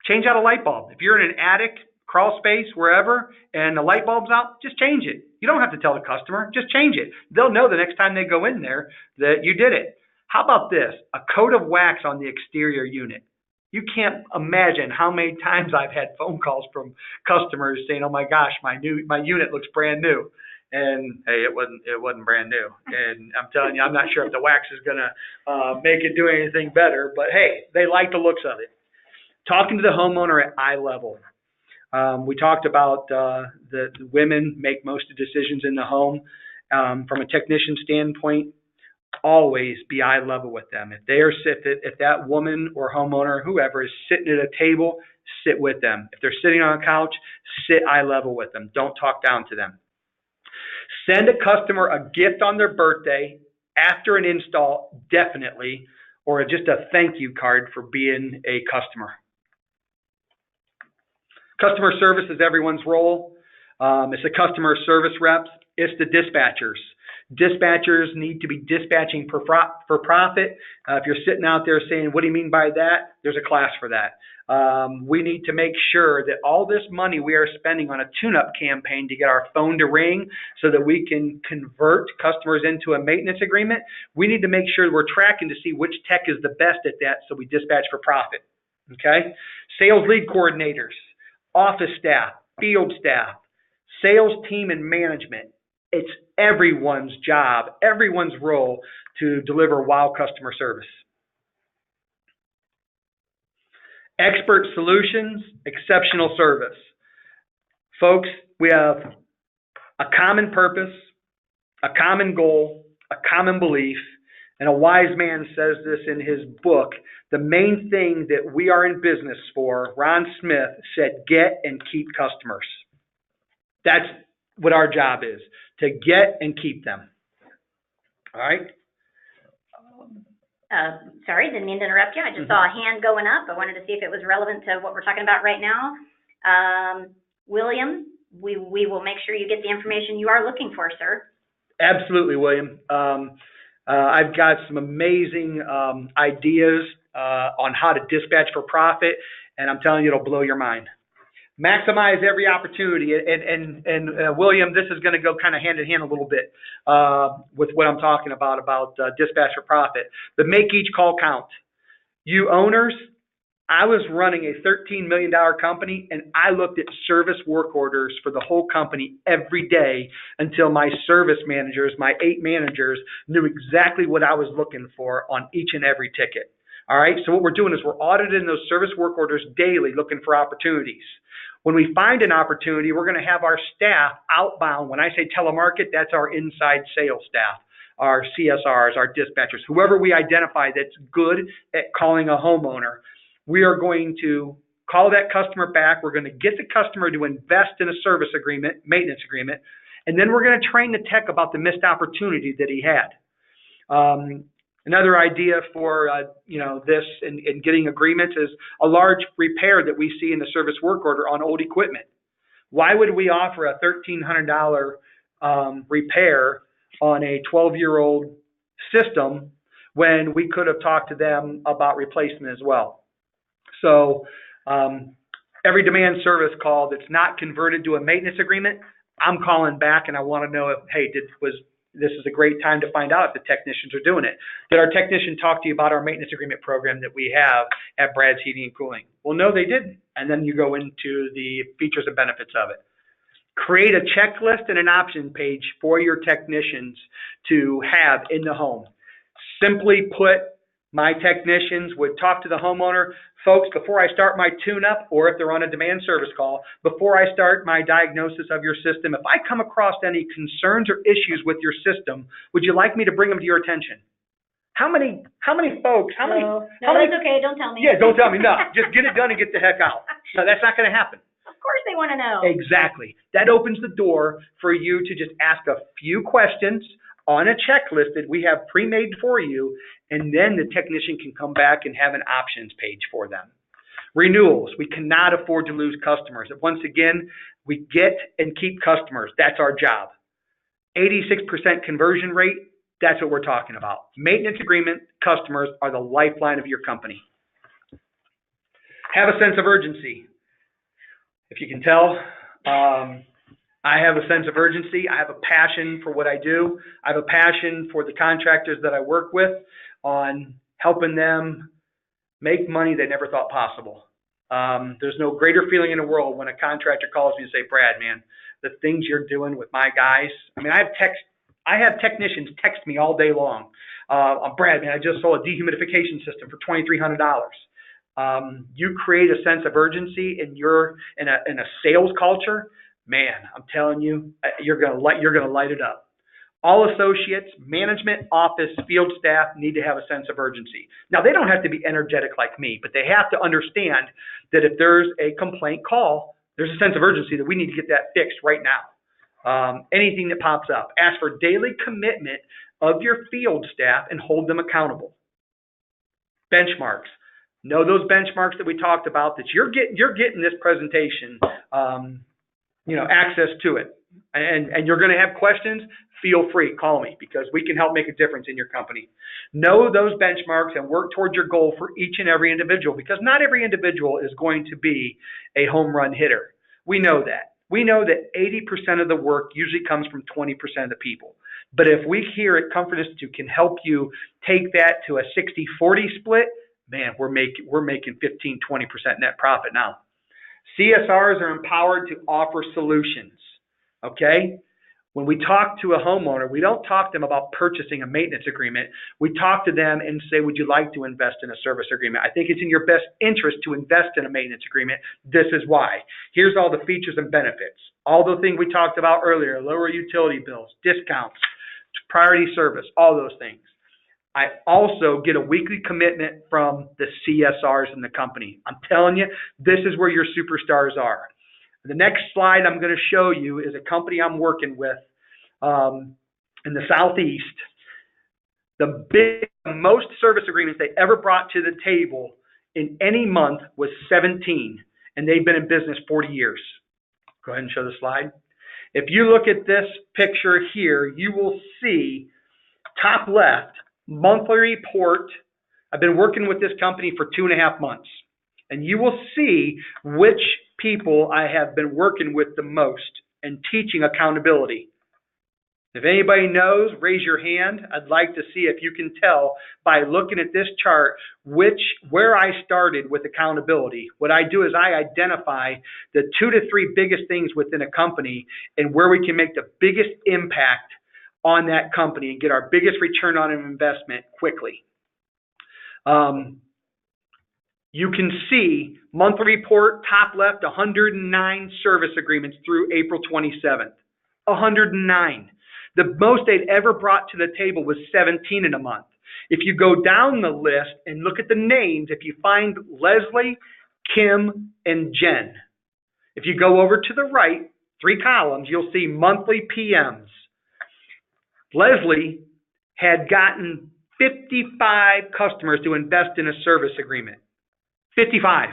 Change out a light bulb. If you're in an attic, crawl space, wherever, and the light bulb's out, just change it. You don't have to tell the customer. Just change it. They'll know the next time they go in there that you did it. How about this? A coat of wax on the exterior unit. You can't imagine how many times I've had phone calls from customers saying, "Oh my gosh, my unit looks brand new." And hey, it wasn't brand new. And I'm telling you, I'm not sure if the wax is gonna make it do anything better. But hey, they like the looks of it. Talking to the homeowner at eye level. We talked about the women make most of the decisions in the home. From a technician standpoint, always be eye level with them. If that woman or homeowner, whoever, is sitting at a table, sit with them. If they're sitting on a couch, sit eye level with them. Don't talk down to them. Send a customer a gift on their birthday after an install, definitely, or just a thank you card for being a customer. Customer service is everyone's role. It's the customer service reps. It's the dispatchers. Dispatchers need to be dispatching for profit. If you're sitting out there saying, "What do you mean by that?" There's a class for that. We need to make sure that all this money we are spending on a tune-up campaign to get our phone to ring so that we can convert customers into a maintenance agreement, we need to make sure we're tracking to see which tech is the best at that so we dispatch for profit. Okay? Sales lead coordinators, office staff, field staff, sales team and management. It's everyone's job, everyone's role to deliver wow customer service. Expert solutions, exceptional service. Folks, we have a common purpose, a common goal, a common belief, and a wise man says this in his book. The main thing that we are in business for, Ron Smith said, get and keep customers. That's what our job is, to get and keep them. All right? Sorry, didn't mean to interrupt you. I just saw a hand going up. I wanted to see if it was relevant to what we're talking about right now. William, we will make sure you get the information you are looking for, sir. Absolutely, William. I've got some amazing ideas on how to dispatch for profit, and I'm telling you, it'll blow your mind. Maximize every opportunity, and William, this is going to go kind of hand in hand a little bit with what I'm talking about dispatch for profit. But make each call count. You owners, I was running a $13 million company, and I looked at service work orders for the whole company every day until my service managers, my 8 managers, knew exactly what I was looking for on each and every ticket. All right, so what we're doing is we're auditing those service work orders daily, looking for opportunities. When we find an opportunity, we're going to have our staff outbound. When I say telemarket, that's our inside sales staff, our CSRs, our dispatchers, whoever we identify that's good at calling a homeowner. We are going to call that customer back. We're going to get the customer to invest in a service agreement, maintenance agreement, and then we're going to train the tech about the missed opportunity that he had. Another idea for this and getting agreements is a large repair that we see in the service work order on old equipment. Why would we offer a $1,300 repair on a 12-year-old system when we could have talked to them about replacement as well? So every demand service call that's not converted to a maintenance agreement, I'm calling back and I want to know if, hey, this is a great time to find out if the technicians are doing it. Did our technician talk to you about our maintenance agreement program that we have at Brad's Heating and Cooling? Well, no, they didn't. And then you go into the features and benefits of it. Create a checklist and an option page for your technicians to have in the home. Simply put, My technicians would talk to the homeowner, folks, before I start my tune-up, or if they're on a demand service call, before I start my diagnosis of your system, if I come across any concerns or issues with your system, would you like me to bring them to your attention? How many folks, how many? No, how many, that's okay, don't tell me. Yeah, don't tell me, no. Just get it done and get the heck out. No, that's not going to happen. Of course they want to know. Exactly. That opens the door for you to just ask a few questions on a checklist that we have pre-made for you, and then the technician can come back and have an options page for them. Renewals. We cannot afford to lose customers. Once again, we get and keep customers. That's our job. 86% conversion rate. That's what we're talking about. Maintenance agreement customers are the lifeline of your company. Have a sense of urgency. If you can tell, I have a sense of urgency. I have a passion for what I do. I have a passion for the contractors that I work with on helping them make money they never thought possible. There's no greater feeling in the world when a contractor calls me and say, Brad, man, the things you're doing with my guys. I mean, I have technicians text me all day long. Brad, man, I just sold a dehumidification system for $2,300. You create a sense of urgency in a sales culture. Man, I'm telling you, you're gonna light it up. All associates, management, office, field staff need to have a sense of urgency. Now, they don't have to be energetic like me, but they have to understand that if there's a complaint call, there's a sense of urgency that we need to get that fixed right now. Anything that pops up, ask for daily commitment of your field staff and hold them accountable. Benchmarks. Know those benchmarks that we talked about that you're getting this presentation, access to it. And you're going to have questions, feel free, call me, because we can help make a difference in your company. Know those benchmarks and work towards your goal for each and every individual, because not every individual is going to be a home run hitter. We know that. We know that 80% of the work usually comes from 20% of the people. But if we here at Comfort Institute can help you take that to a 60-40 split, man, we're making 15, 20% net profit now. CSRs are empowered to offer solutions. Okay? When we talk to a homeowner, we don't talk to them about purchasing a maintenance agreement. We talk to them and say, would you like to invest in a service agreement? I think it's in your best interest to invest in a maintenance agreement. This is why. Here's all the features and benefits. All the things we talked about earlier, lower utility bills, discounts, priority service, all those things. I also get a weekly commitment from the CSRs in the company. I'm telling you, this is where your superstars are. The next slide I'm going to show you is a company I'm working with in the Southeast. The most service agreements they ever brought to the table in any month was 17, and they've been in business 40 years. Go ahead and show the slide. If you look at this picture here, you will see top left, monthly report. I've been working with this company for 2.5 months, and you will see which people I have been working with the most and teaching accountability. If anybody knows, raise your hand. I'd like to see if you can tell by looking at this chart where I started with accountability. What I do is I identify the 2 to 3 biggest things within a company and where we can make the biggest impact on that company and get our biggest return on an investment quickly. You can see monthly report, top left, 109 service agreements through April 27th. 109. The most they'd ever brought to the table was 17 in a month. If you go down the list and look at the names, if you find Leslie, Kim, and Jen, if you go over to the right, 3 columns, you'll see monthly PMs. Leslie had gotten 55 customers to invest in a service agreement. 55.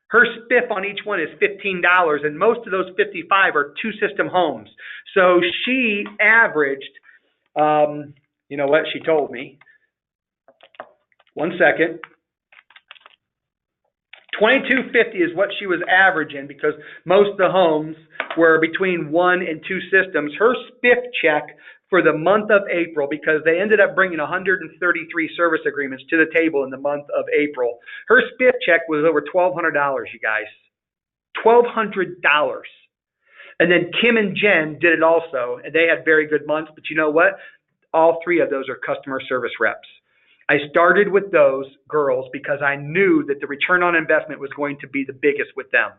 Her spiff on each one is $15, and most of those 55 are 2-system homes. So she averaged, you know what she told me? One second. $22.50 is what she was averaging because most of the homes were between 1 and 2 systems. Her spiff check for the month of April, because they ended up bringing 133 service agreements to the table in the month of April. Her spiff check was over $1,200, you guys. $1,200. And then Kim and Jen did it also, and they had very good months. But you know what? All 3 of those are customer service reps. I started with those girls because I knew that the return on investment was going to be the biggest with them,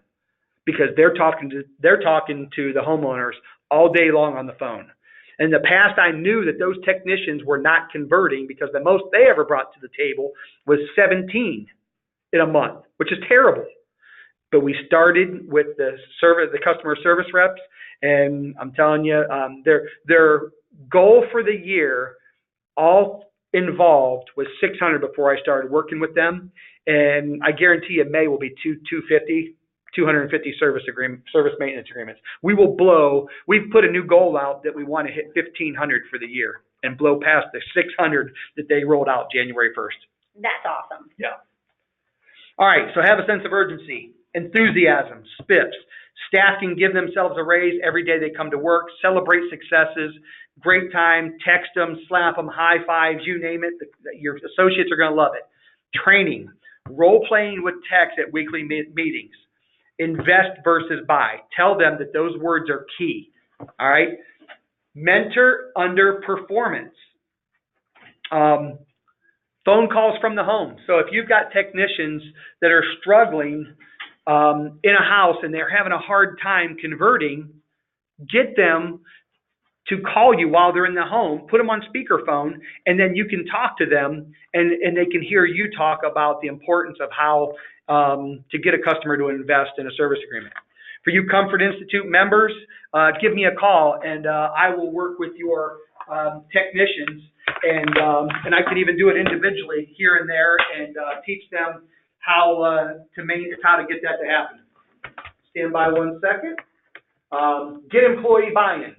because they're talking to the homeowners all day long on the phone. In the past, I knew that those technicians were not converting because the most they ever brought to the table was 17 in a month, which is terrible. But we started with the customer service reps, and I'm telling you, their goal for the year, all involved, was 600 before I started working with them, and I guarantee you May will be 250 service maintenance agreements. We've put a new goal out that we want to hit 1,500 for the year and blow past the 600 that they rolled out January 1st. That's awesome. Yeah. All right, so have a sense of urgency, enthusiasm, spiffs. Staff can give themselves a raise every day they come to work, celebrate successes, great time, text them, slap them, high fives, you name it. Your associates are going to love it. Training, role-playing with techs at weekly meetings. Invest versus buy. Tell them that those words are key. All right? Mentor under performance. Phone calls from the home. So if you've got technicians that are struggling in a house and they're having a hard time converting, get them to call you while they're in the home, put them on speakerphone, and then you can talk to them and they can hear you talk about the importance of how to get a customer to invest in a service agreement. For you Comfort Institute members, give me a call and I will work with your technicians, and I can even do it individually here and there and teach them how to get that to happen. Stand by 1 second. Get employee buy-in.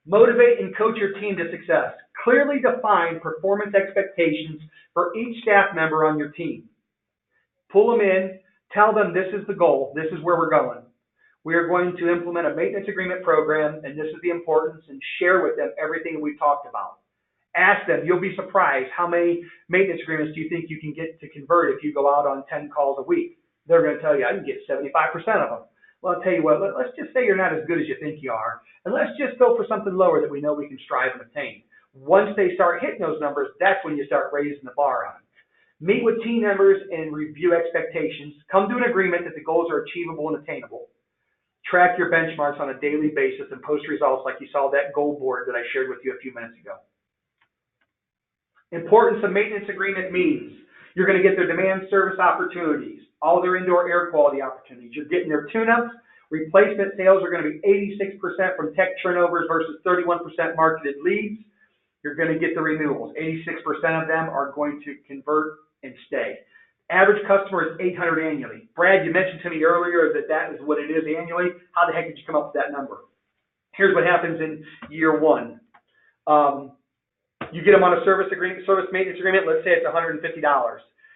Motivate and coach your team to success. Clearly define performance expectations for each staff member on your team. Pull them in, tell them this is the goal, this is where we're going. We are going to implement a maintenance agreement program, and this is the importance, and share with them everything we've talked about. Ask them, you'll be surprised, how many maintenance agreements do you think you can get to convert if you go out on 10 calls a week? They're going to tell you, I can get 75% of them. Well, I'll tell you what, let's just say you're not as good as you think you are, and let's just go for something lower that we know we can strive and obtain. Once they start hitting those numbers, that's when you start raising the bar on them. Meet with team members and review expectations. Come to an agreement that the goals are achievable and attainable. Track your benchmarks on a daily basis and post results like you saw that goal board that I shared with you a few minutes ago. Importance of maintenance agreement means you're going to get their demand service opportunities, all their indoor air quality opportunities. You're getting their tune-ups. Replacement sales are going to be 86% from tech turnovers versus 31% marketed leads. You're going to get the renewals. 86% of them are going to convert and stay. Average customer is 800 annually. Brad, you mentioned to me earlier that is what it is annually. How the heck did you come up with that number? Here's what happens in year one. You get them on a service maintenance agreement. Let's say it's $150.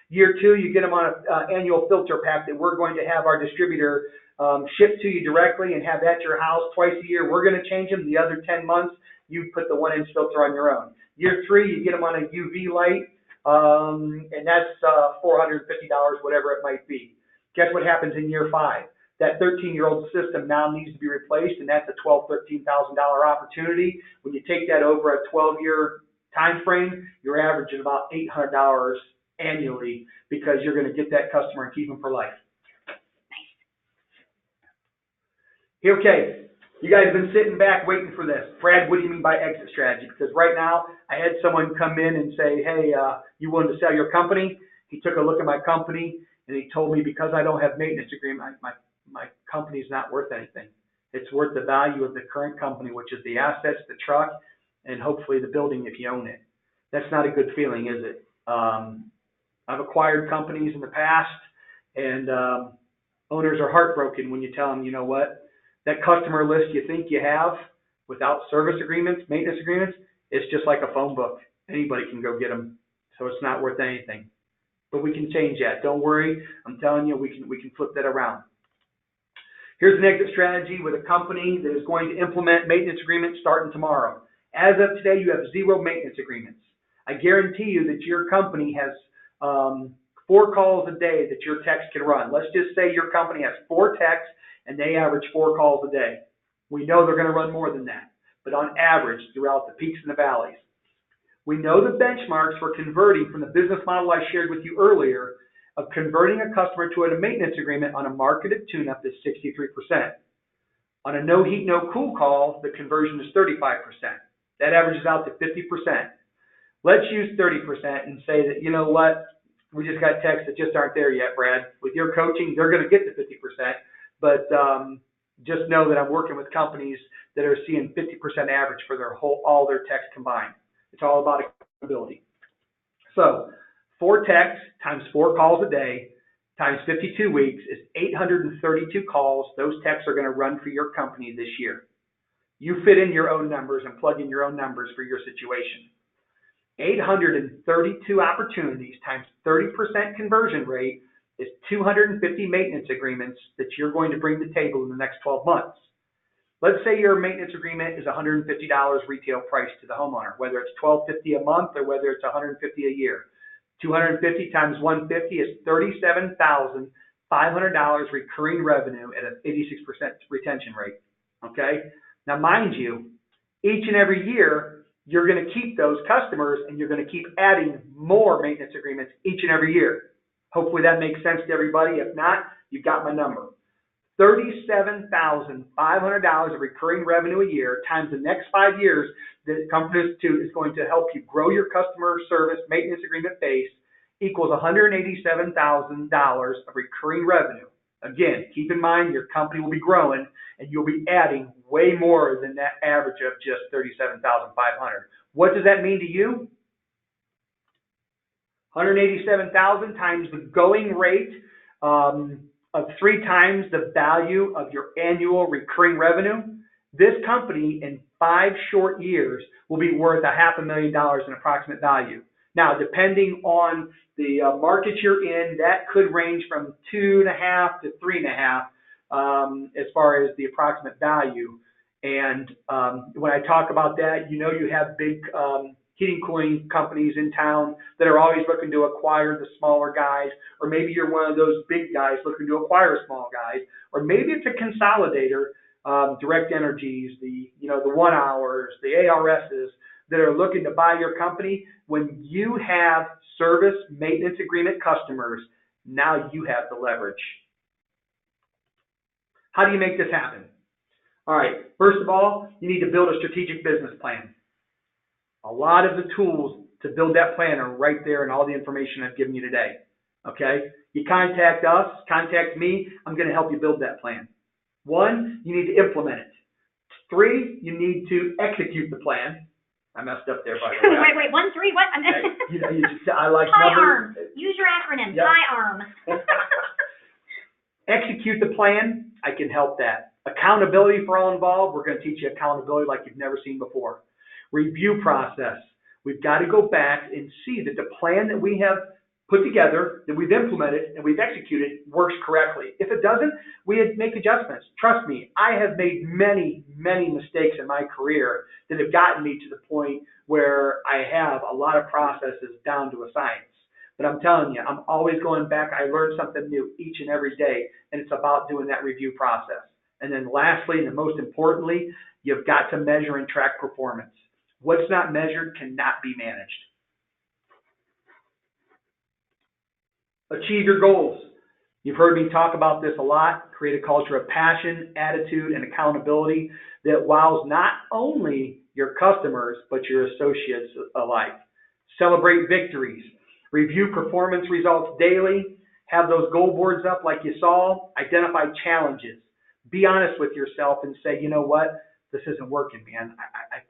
Year two, you get them on an annual filter pack that we're going to have our distributor ship to you directly and have that at your house twice a year. We're going to change them. The other 10 months, you put the 1-inch filter on your own. Year three, you get them on a UV light, and that's $450, whatever it might be. Guess what happens in year five? That 13-year-old system now needs to be replaced, and that's a $12,000, $13,000 opportunity. When you take that over a 12-year time frame, you're averaging about $800 annually because you're going to get that customer and keep them for life. Okay, you guys have been sitting back waiting for this. Brad, what do you mean by exit strategy? Because right now, I had someone come in and say, hey, you wanted to sell your company? He took a look at my company, and he told me because I don't have maintenance agreement, my company's not worth anything. It's worth the value of the current company, which is the assets, the truck, and hopefully the building if you own it. That's not a good feeling, is it? I've acquired companies in the past, and owners are heartbroken when you tell them, you know what, that customer list you think you have without service agreements, maintenance agreements, it's just like a phone book. Anybody can go get them, so it's not worth anything. But we can change that. Don't worry. I'm telling you, we can flip that around. Here's an exit strategy with a company that is going to implement maintenance agreements starting tomorrow. As of today, you have 0 maintenance agreements. I guarantee you that your company has 4 calls a day that your techs can run. Let's just say your company has 4 techs and they average 4 calls a day. We know they're going to run more than that, but on average, throughout the peaks and the valleys. We know the benchmarks for converting from the business model I shared with you earlier of converting a customer to a maintenance agreement on a marketed tune-up is 63%. On a no heat, no cool call, the conversion is 35%. That averages out to 50%. Let's use 30% and say that, you know what, we just got texts that just aren't there yet, Brad. With your coaching, they're going to get to 50%, but just know that I'm working with companies that are seeing 50% average for all their techs combined. It's all about accountability. So 4 techs times 4 calls a day times 52 weeks is 832 calls those techs are going to run for your company this year. You fit in your own numbers and plug in your own numbers for your situation. 832 opportunities times 30% conversion rate is 250 maintenance agreements that you're going to bring to the table in the next 12 months. Let's say your maintenance agreement is $150 retail price to the homeowner, whether it's $1,250 a month or whether it's $150 a year. 250 times 150 is $37,500 recurring revenue at an 86% retention rate. Okay? Now, mind you, each and every year, you're going to keep those customers and you're going to keep adding more maintenance agreements each and every year. Hopefully that makes sense to everybody. If not, you've got my number. $37,500 of recurring revenue a year times the next 5 years that Compass 2 is going to help you grow your customer service maintenance agreement base equals $187,000 of recurring revenue. Again, keep in mind your company will be growing and you'll be adding way more than that average of just $37,500. What does that mean to you? $187,000 times the going rate of 3 times the value of your annual recurring revenue. This company in 5 short years will be worth $500,000 in approximate value. Now, depending on the market you're in, that could range from 2.5 to 3.5 as far as the approximate value. And when I talk about that, you know you have big heating cooling companies in town that are always looking to acquire the smaller guys, or maybe you're one of those big guys looking to acquire small guys, or maybe it's a consolidator, Direct Energies, the 1 Hours, the ARSs that are looking to buy your company. When you have service maintenance agreement customers, now you have the leverage. How do you make this happen? All right, first of all, you need to build a strategic business plan. A lot of the tools to build that plan are right there in all the information I've given you today. Okay? You contact us, contact me, I'm going to help you build that plan. 1, you need to implement it. 3, you need to execute the plan. I messed up there, by the way. Wait, 1, 3, what? I like numbers. PIARM. Use your acronym, yep. PIARM. Execute the plan, I can help that. Accountability for all involved, we're going to teach you accountability like you've never seen before. Review process. We've got to go back and see that the plan that we have put together, that we've implemented and we've executed works correctly. If it doesn't, we make adjustments. Trust me, I have made many, many mistakes in my career that have gotten me to the point where I have a lot of processes down to a science. But I'm telling you, I'm always going back. I learn something new each and every day, and it's about doing that review process. And then lastly, and most importantly, you've got to measure and track performance. What's not measured cannot be managed. Achieve your goals. You've heard me talk about this a lot. Create a culture of passion, attitude, and accountability that wows not only your customers, but your associates alike. Celebrate victories. Review performance results daily. Have those goal boards up like you saw. Identify challenges. Be honest with yourself and say, you know what? This isn't working, man.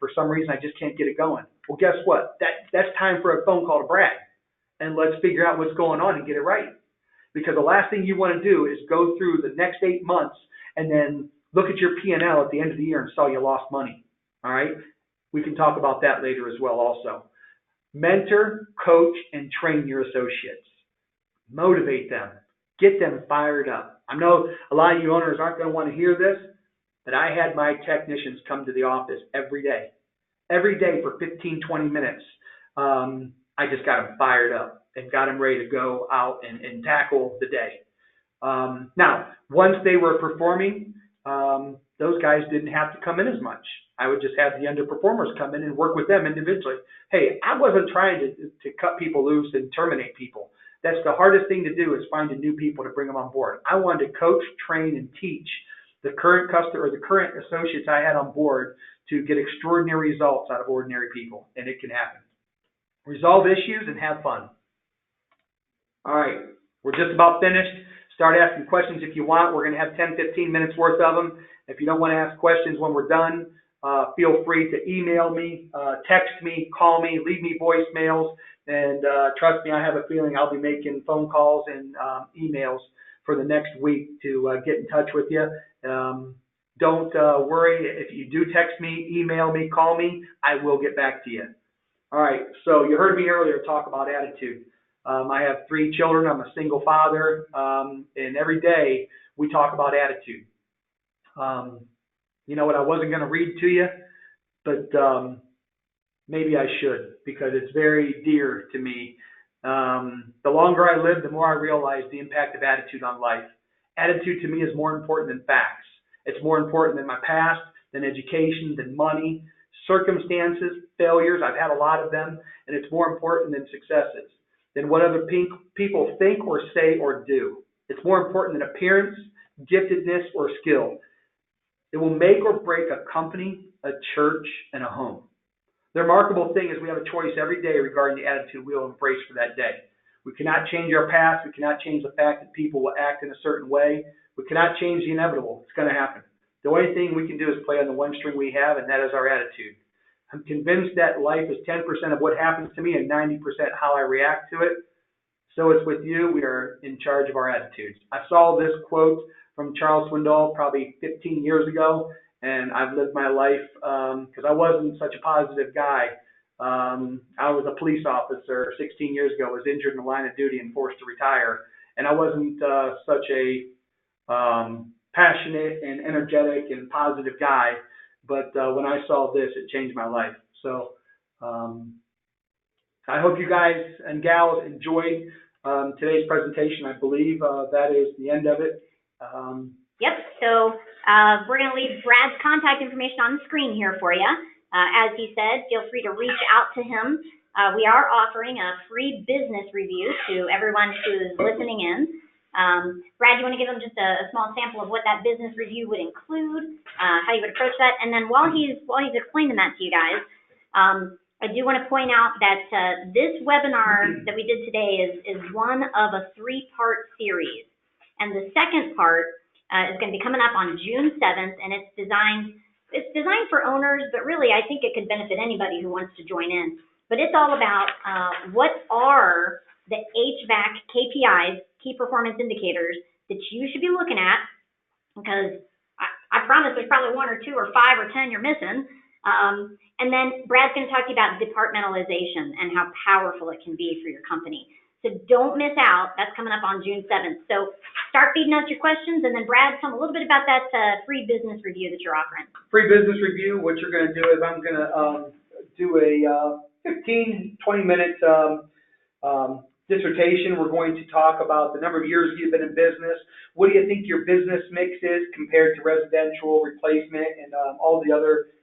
For some reason, I just can't get it going. Well, guess what? That's time for a phone call to Brad. And let's figure out what's going on and get it right. Because the last thing you want to do is go through the next 8 months and then look at your P&L at the end of the year and saw you lost money. All right? We can talk about that later as well also. Mentor, coach, and train your associates. Motivate them. Get them fired up. I know a lot of you owners aren't going to want to hear this, but I had my technicians come to the office every day. Every day for 15, 20 minutes. I just got them fired up and got them ready to go out and tackle the day. Now, once they were performing, those guys didn't have to come in as much. I would just have the underperformers come in and work with them individually. Hey, I wasn't trying to cut people loose and terminate people. That's the hardest thing to do, is finding new people to bring them on board. I wanted to coach, train, and teach the current customer or the current associates I had on board to get extraordinary results out of ordinary people, and it can happen. Resolve issues and have fun. All right, we're just about finished. Start asking questions if you want. We're going to have 10, 15 minutes worth of them. If you don't want to ask questions when we're done, feel free to email me, text me, call me, leave me voicemails, and trust me, I have a feeling I'll be making phone calls and emails for the next week to get in touch with you. Don't worry. If you do text me, email me, call me, I will get back to you. All right, so you heard me earlier talk about attitude. I have 3 children. I'm a single father, and every day we talk about attitude. You know what? I wasn't going to read to you, but maybe I should, because it's very dear to me. The longer I live, the more I realize the impact of attitude on life. Attitude to me is more important than facts. It's more important than my past, than education, than money, circumstances, failures. I've had a lot of them, and it's more important than successes, than what other people think or say or do. It's more important than appearance, giftedness, or skill. It will make or break a company, a church, and a home. The remarkable thing is we have a choice every day regarding the attitude we will embrace for that day. We cannot change our past. We cannot change the fact that people will act in a certain way. We cannot change the inevitable. It's going to happen. The only thing we can do is play on the one string we have, and that is our attitude. I'm convinced that life is 10% of what happens to me and 90% how I react to it. So it's with you. We are in charge of our attitudes. I saw this quote from Charles Swindoll probably 15 years ago, and I've lived my life because I wasn't such a positive guy. I was a police officer 16 years ago, was injured in the line of duty and forced to retire. And I wasn't such a passionate and energetic and positive guy. But when I saw this, it changed my life. So I hope you guys and gals enjoyed today's presentation. I believe that is the end of it. Yep, so we're going to leave Brad's contact information on the screen here for you. As he said, feel free to reach out to him. We are offering a free business review to everyone who's listening in. Brad, you want to give them just a small sample of what that business review would include, how you would approach that, and then while he's explaining that to you guys, I do want to point out that this webinar that we did today is one of a 3-part series, and the second part is going to be coming up on June 7th, and it's designed for owners, but really I think it could benefit anybody who wants to join in. But it's all about what are the HVAC KPIs, key performance indicators, that you should be looking at, because I promise there's probably 1 or 2 or 5 or 10 you're missing. And then Brad's going to talk to you about departmentalization and how powerful it can be for your company. So don't miss out. That's coming up on June 7th. So start feeding us your questions, and then Brad, tell them a little bit about that free business review that you're offering. Free business review, what you're going to do is I'm going to do a 15, 20-minute dissertation. We're going to talk about the number of years you've been in business. What do you think your business mix is compared to residential, replacement, and all the other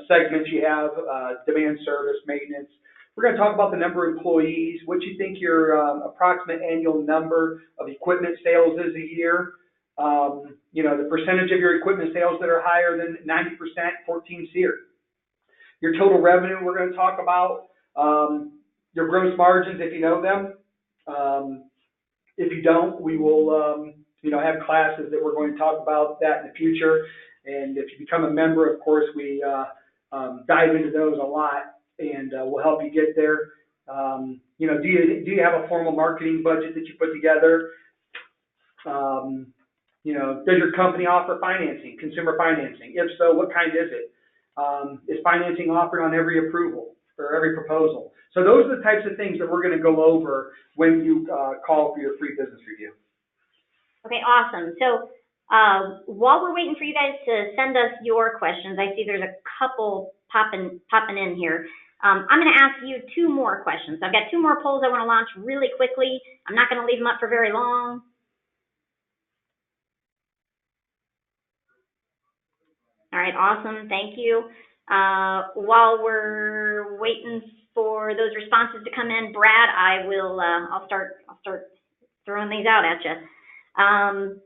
segments you have, demand, service, maintenance. We're going to talk about the number of employees, what you think your approximate annual number of equipment sales is a year, the percentage of your equipment sales that are higher than 90%, 14's here. Your total revenue, we're going to talk about your gross margins if you know them. If you don't, we will have classes that we're going to talk about that in the future. And if you become a member, of course, we dive into those a lot, and we'll help you get there. Do you have a formal marketing budget that you put together? Does your company offer financing, consumer financing? If so, what kind is it? Is financing offered on every approval or every proposal? So those are the types of things that we're going to go over when you call for your free business review. Okay, awesome. So while we're waiting for you guys to send us your questions, I see there's a couple popping in here. I'm going to ask you 2 more questions. I've got 2 more polls I want to launch really quickly. I'm not going to leave them up for very long. All All right, awesome. Thank you. While we're waiting for those responses to come in, Brad, I'll start throwing these out at you.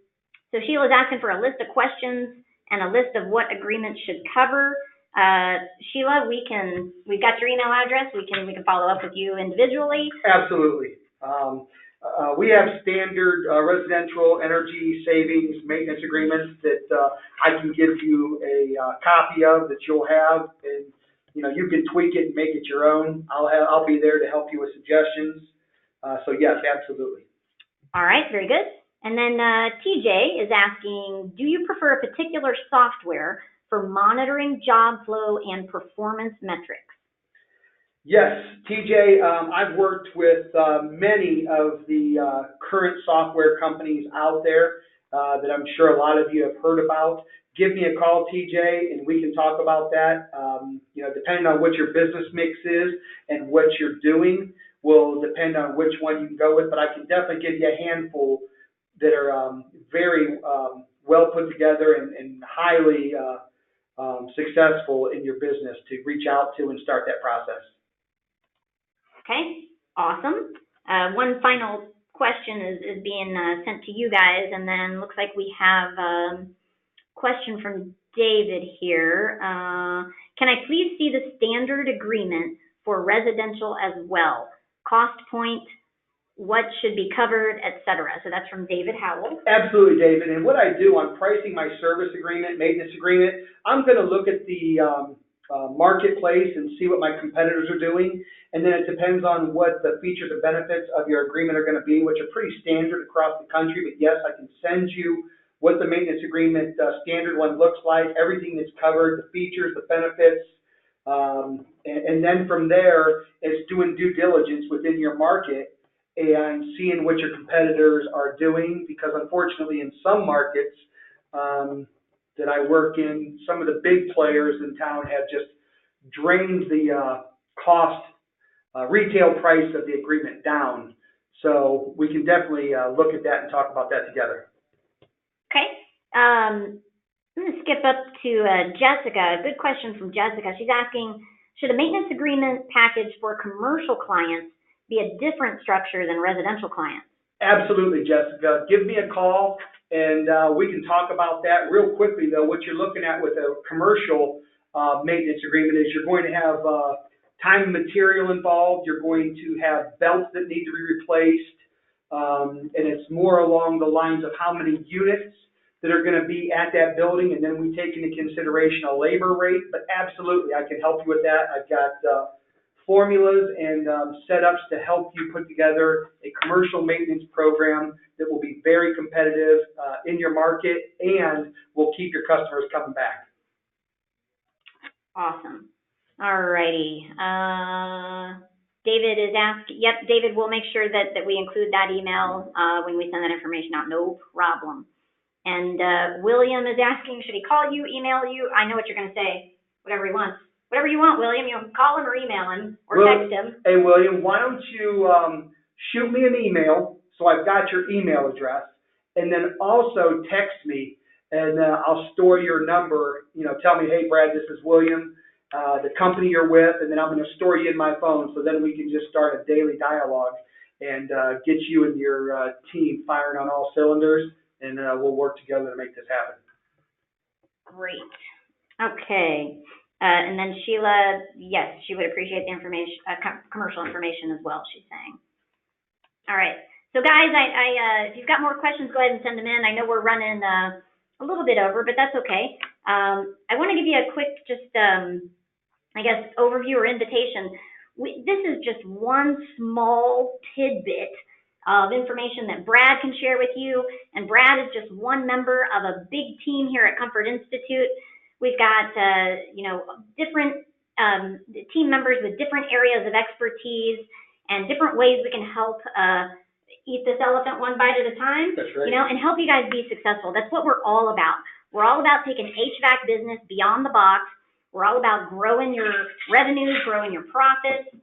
So Sheila's asking for a list of questions and a list of what agreements should cover. Sheila, we've got your email address. We can follow up with you individually. Absolutely. We have standard residential energy savings maintenance agreements that I can give you a copy of that you'll have, and you can tweak it and make it your own. I'll be there to help you with suggestions. So yes, absolutely. All right, very good. And then TJ is asking, do you prefer a particular software for monitoring job flow and performance metrics? Yes, TJ, I've worked with many of the current software companies out there that I'm sure a lot of you have heard about. Give me a call, TJ, and we can talk about that. Depending on what your business mix is and what you're doing will depend on which one you can go with, but I can definitely give you a handful that are very well put together and highly successful in your business to reach out to and start that process. Okay, awesome. One final question is being sent to you guys, and then looks like we have a question from David here. Can I please see the standard agreement for residential as well? Cost point, what should be covered, etc. So that's from David Howell. Absolutely, David. And what I do on pricing my service agreement, maintenance agreement, I'm going to look at the marketplace and see what my competitors are doing. And then it depends on what the features and benefits of your agreement are going to be, which are pretty standard across the country. But yes, I can send you what the maintenance agreement standard one looks like, everything that's covered, the features, the benefits. And then from there, it's doing due diligence within your market and seeing what your competitors are doing, because unfortunately in some markets that I work in, some of the big players in town have just drained the cost retail price of the agreement down. So we can definitely look at that and talk about that together. Okay. I'm going to skip up to Jessica. A good question from Jessica. She's asking, should a maintenance agreement package for commercial clients be a different structure than residential clients? Absolutely, Jessica. Give me a call and we can talk about that real quickly. Though, what you're looking at with a commercial maintenance agreement is you're going to have time and material involved. You're going to have belts that need to be replaced, and it's more along the lines of how many units that are going to be at that building, and then we take into consideration a labor rate. But absolutely, I can help you with that. I've got formulas and setups to help you put together a commercial maintenance program that will be very competitive in your market and will keep your customers coming back. Awesome. All righty. David is asking, yep, David, we'll make sure that we include that email when we send that information out. No problem. And William is asking, should he call you, email you? I know what you're going to say, whatever he wants. Whatever you want, William. You can call him or email him or text him. Hey, William, why don't you shoot me an email so I've got your email address, and then also text me, and I'll store your number. Tell me, hey, Brad, this is William, the company you're with, and then I'm going to store you in my phone, so then we can just start a daily dialogue and get you and your team firing on all cylinders, and we'll work together to make this happen. Great. Okay. And then Sheila, yes, she would appreciate the information, commercial information as well, she's saying. All right. So guys, if you've got more questions, go ahead and send them in. I know we're running a little bit over, but that's okay. I want to give you a quick, overview or invitation. This is just one small tidbit of information that Brad can share with you. And Brad is just one member of a big team here at Comfort Institute. We've got, different team members with different areas of expertise and different ways we can help eat this elephant one bite at a time. That's right. And help you guys be successful. That's what we're all about. We're all about taking HVAC business beyond the box. We're all about growing your revenues, growing your profits,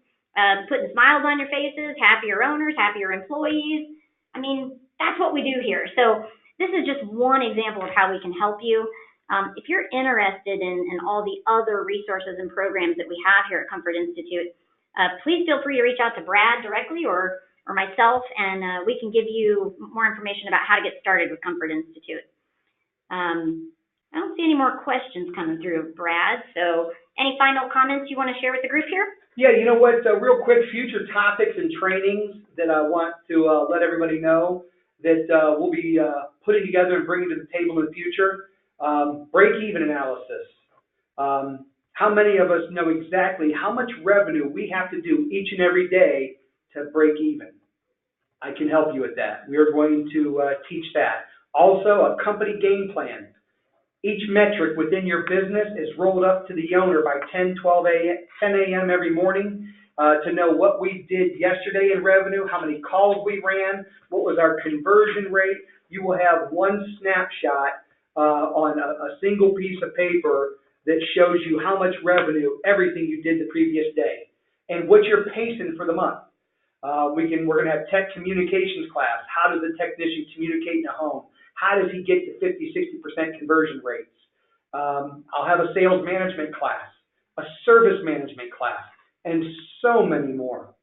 putting smiles on your faces, happier owners, happier employees. I mean, that's what we do here. So this is just one example of how we can help you. If you're interested in all the other resources and programs that we have here at Comfort Institute, please feel free to reach out to Brad directly or myself, and we can give you more information about how to get started with Comfort Institute. I don't see any more questions coming through, Brad, so any final comments you want to share with the group here? Yeah, you know what, real quick, future topics and trainings that I want to let everybody know that we'll be putting together and bringing to the table in the future. Break-even analysis. How many of us know exactly how much revenue we have to do each and every day to break even? I can help you with that. We are going to teach that. Also, a company game plan. Each metric within your business is rolled up to the owner by 10 a.m. every morning to know what we did yesterday in revenue, how many calls we ran, what was our conversion rate. You will have one snapshot on a single piece of paper that shows you how much revenue, everything you did the previous day, and what you're pacing for the month. We're going to have tech communications class. How does the technician communicate in a home? How does he get to 50-60% conversion rates? I'll have a sales management class, a service management class, and so many more.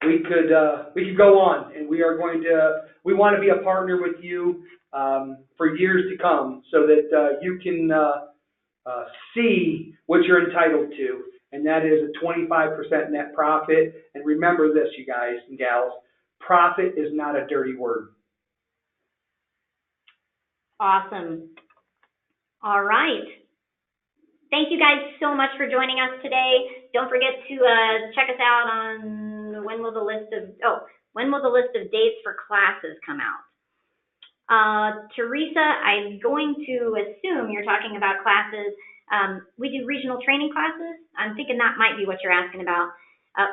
We could go on, and we want to be a partner with you for years to come, so that you can see what you're entitled to, and that is a 25% net profit. And remember this, you guys and gals, profit is not a dirty word. Awesome. All right. Thank you guys so much for joining us today. Don't forget to check us out on when will the list of dates for classes come out. Teresa, I'm going to assume you're talking about classes. We do regional training classes. I'm thinking that might be what you're asking about.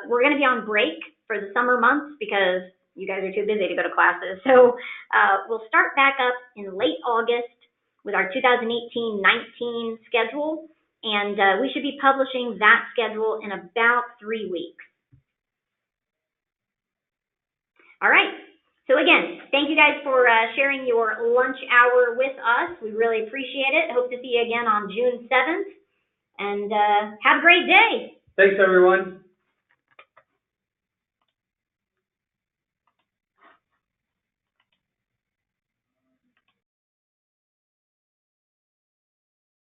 We're going to be on break for the summer months because you guys are too busy to go to classes. So we'll start back up in late August with our 2018-19 schedule, and we should be publishing that schedule in about 3 weeks. All right. So again, thank you guys for sharing your lunch hour with us. We really appreciate it. Hope to see you again on June 7th. And have a great day. Thanks, everyone.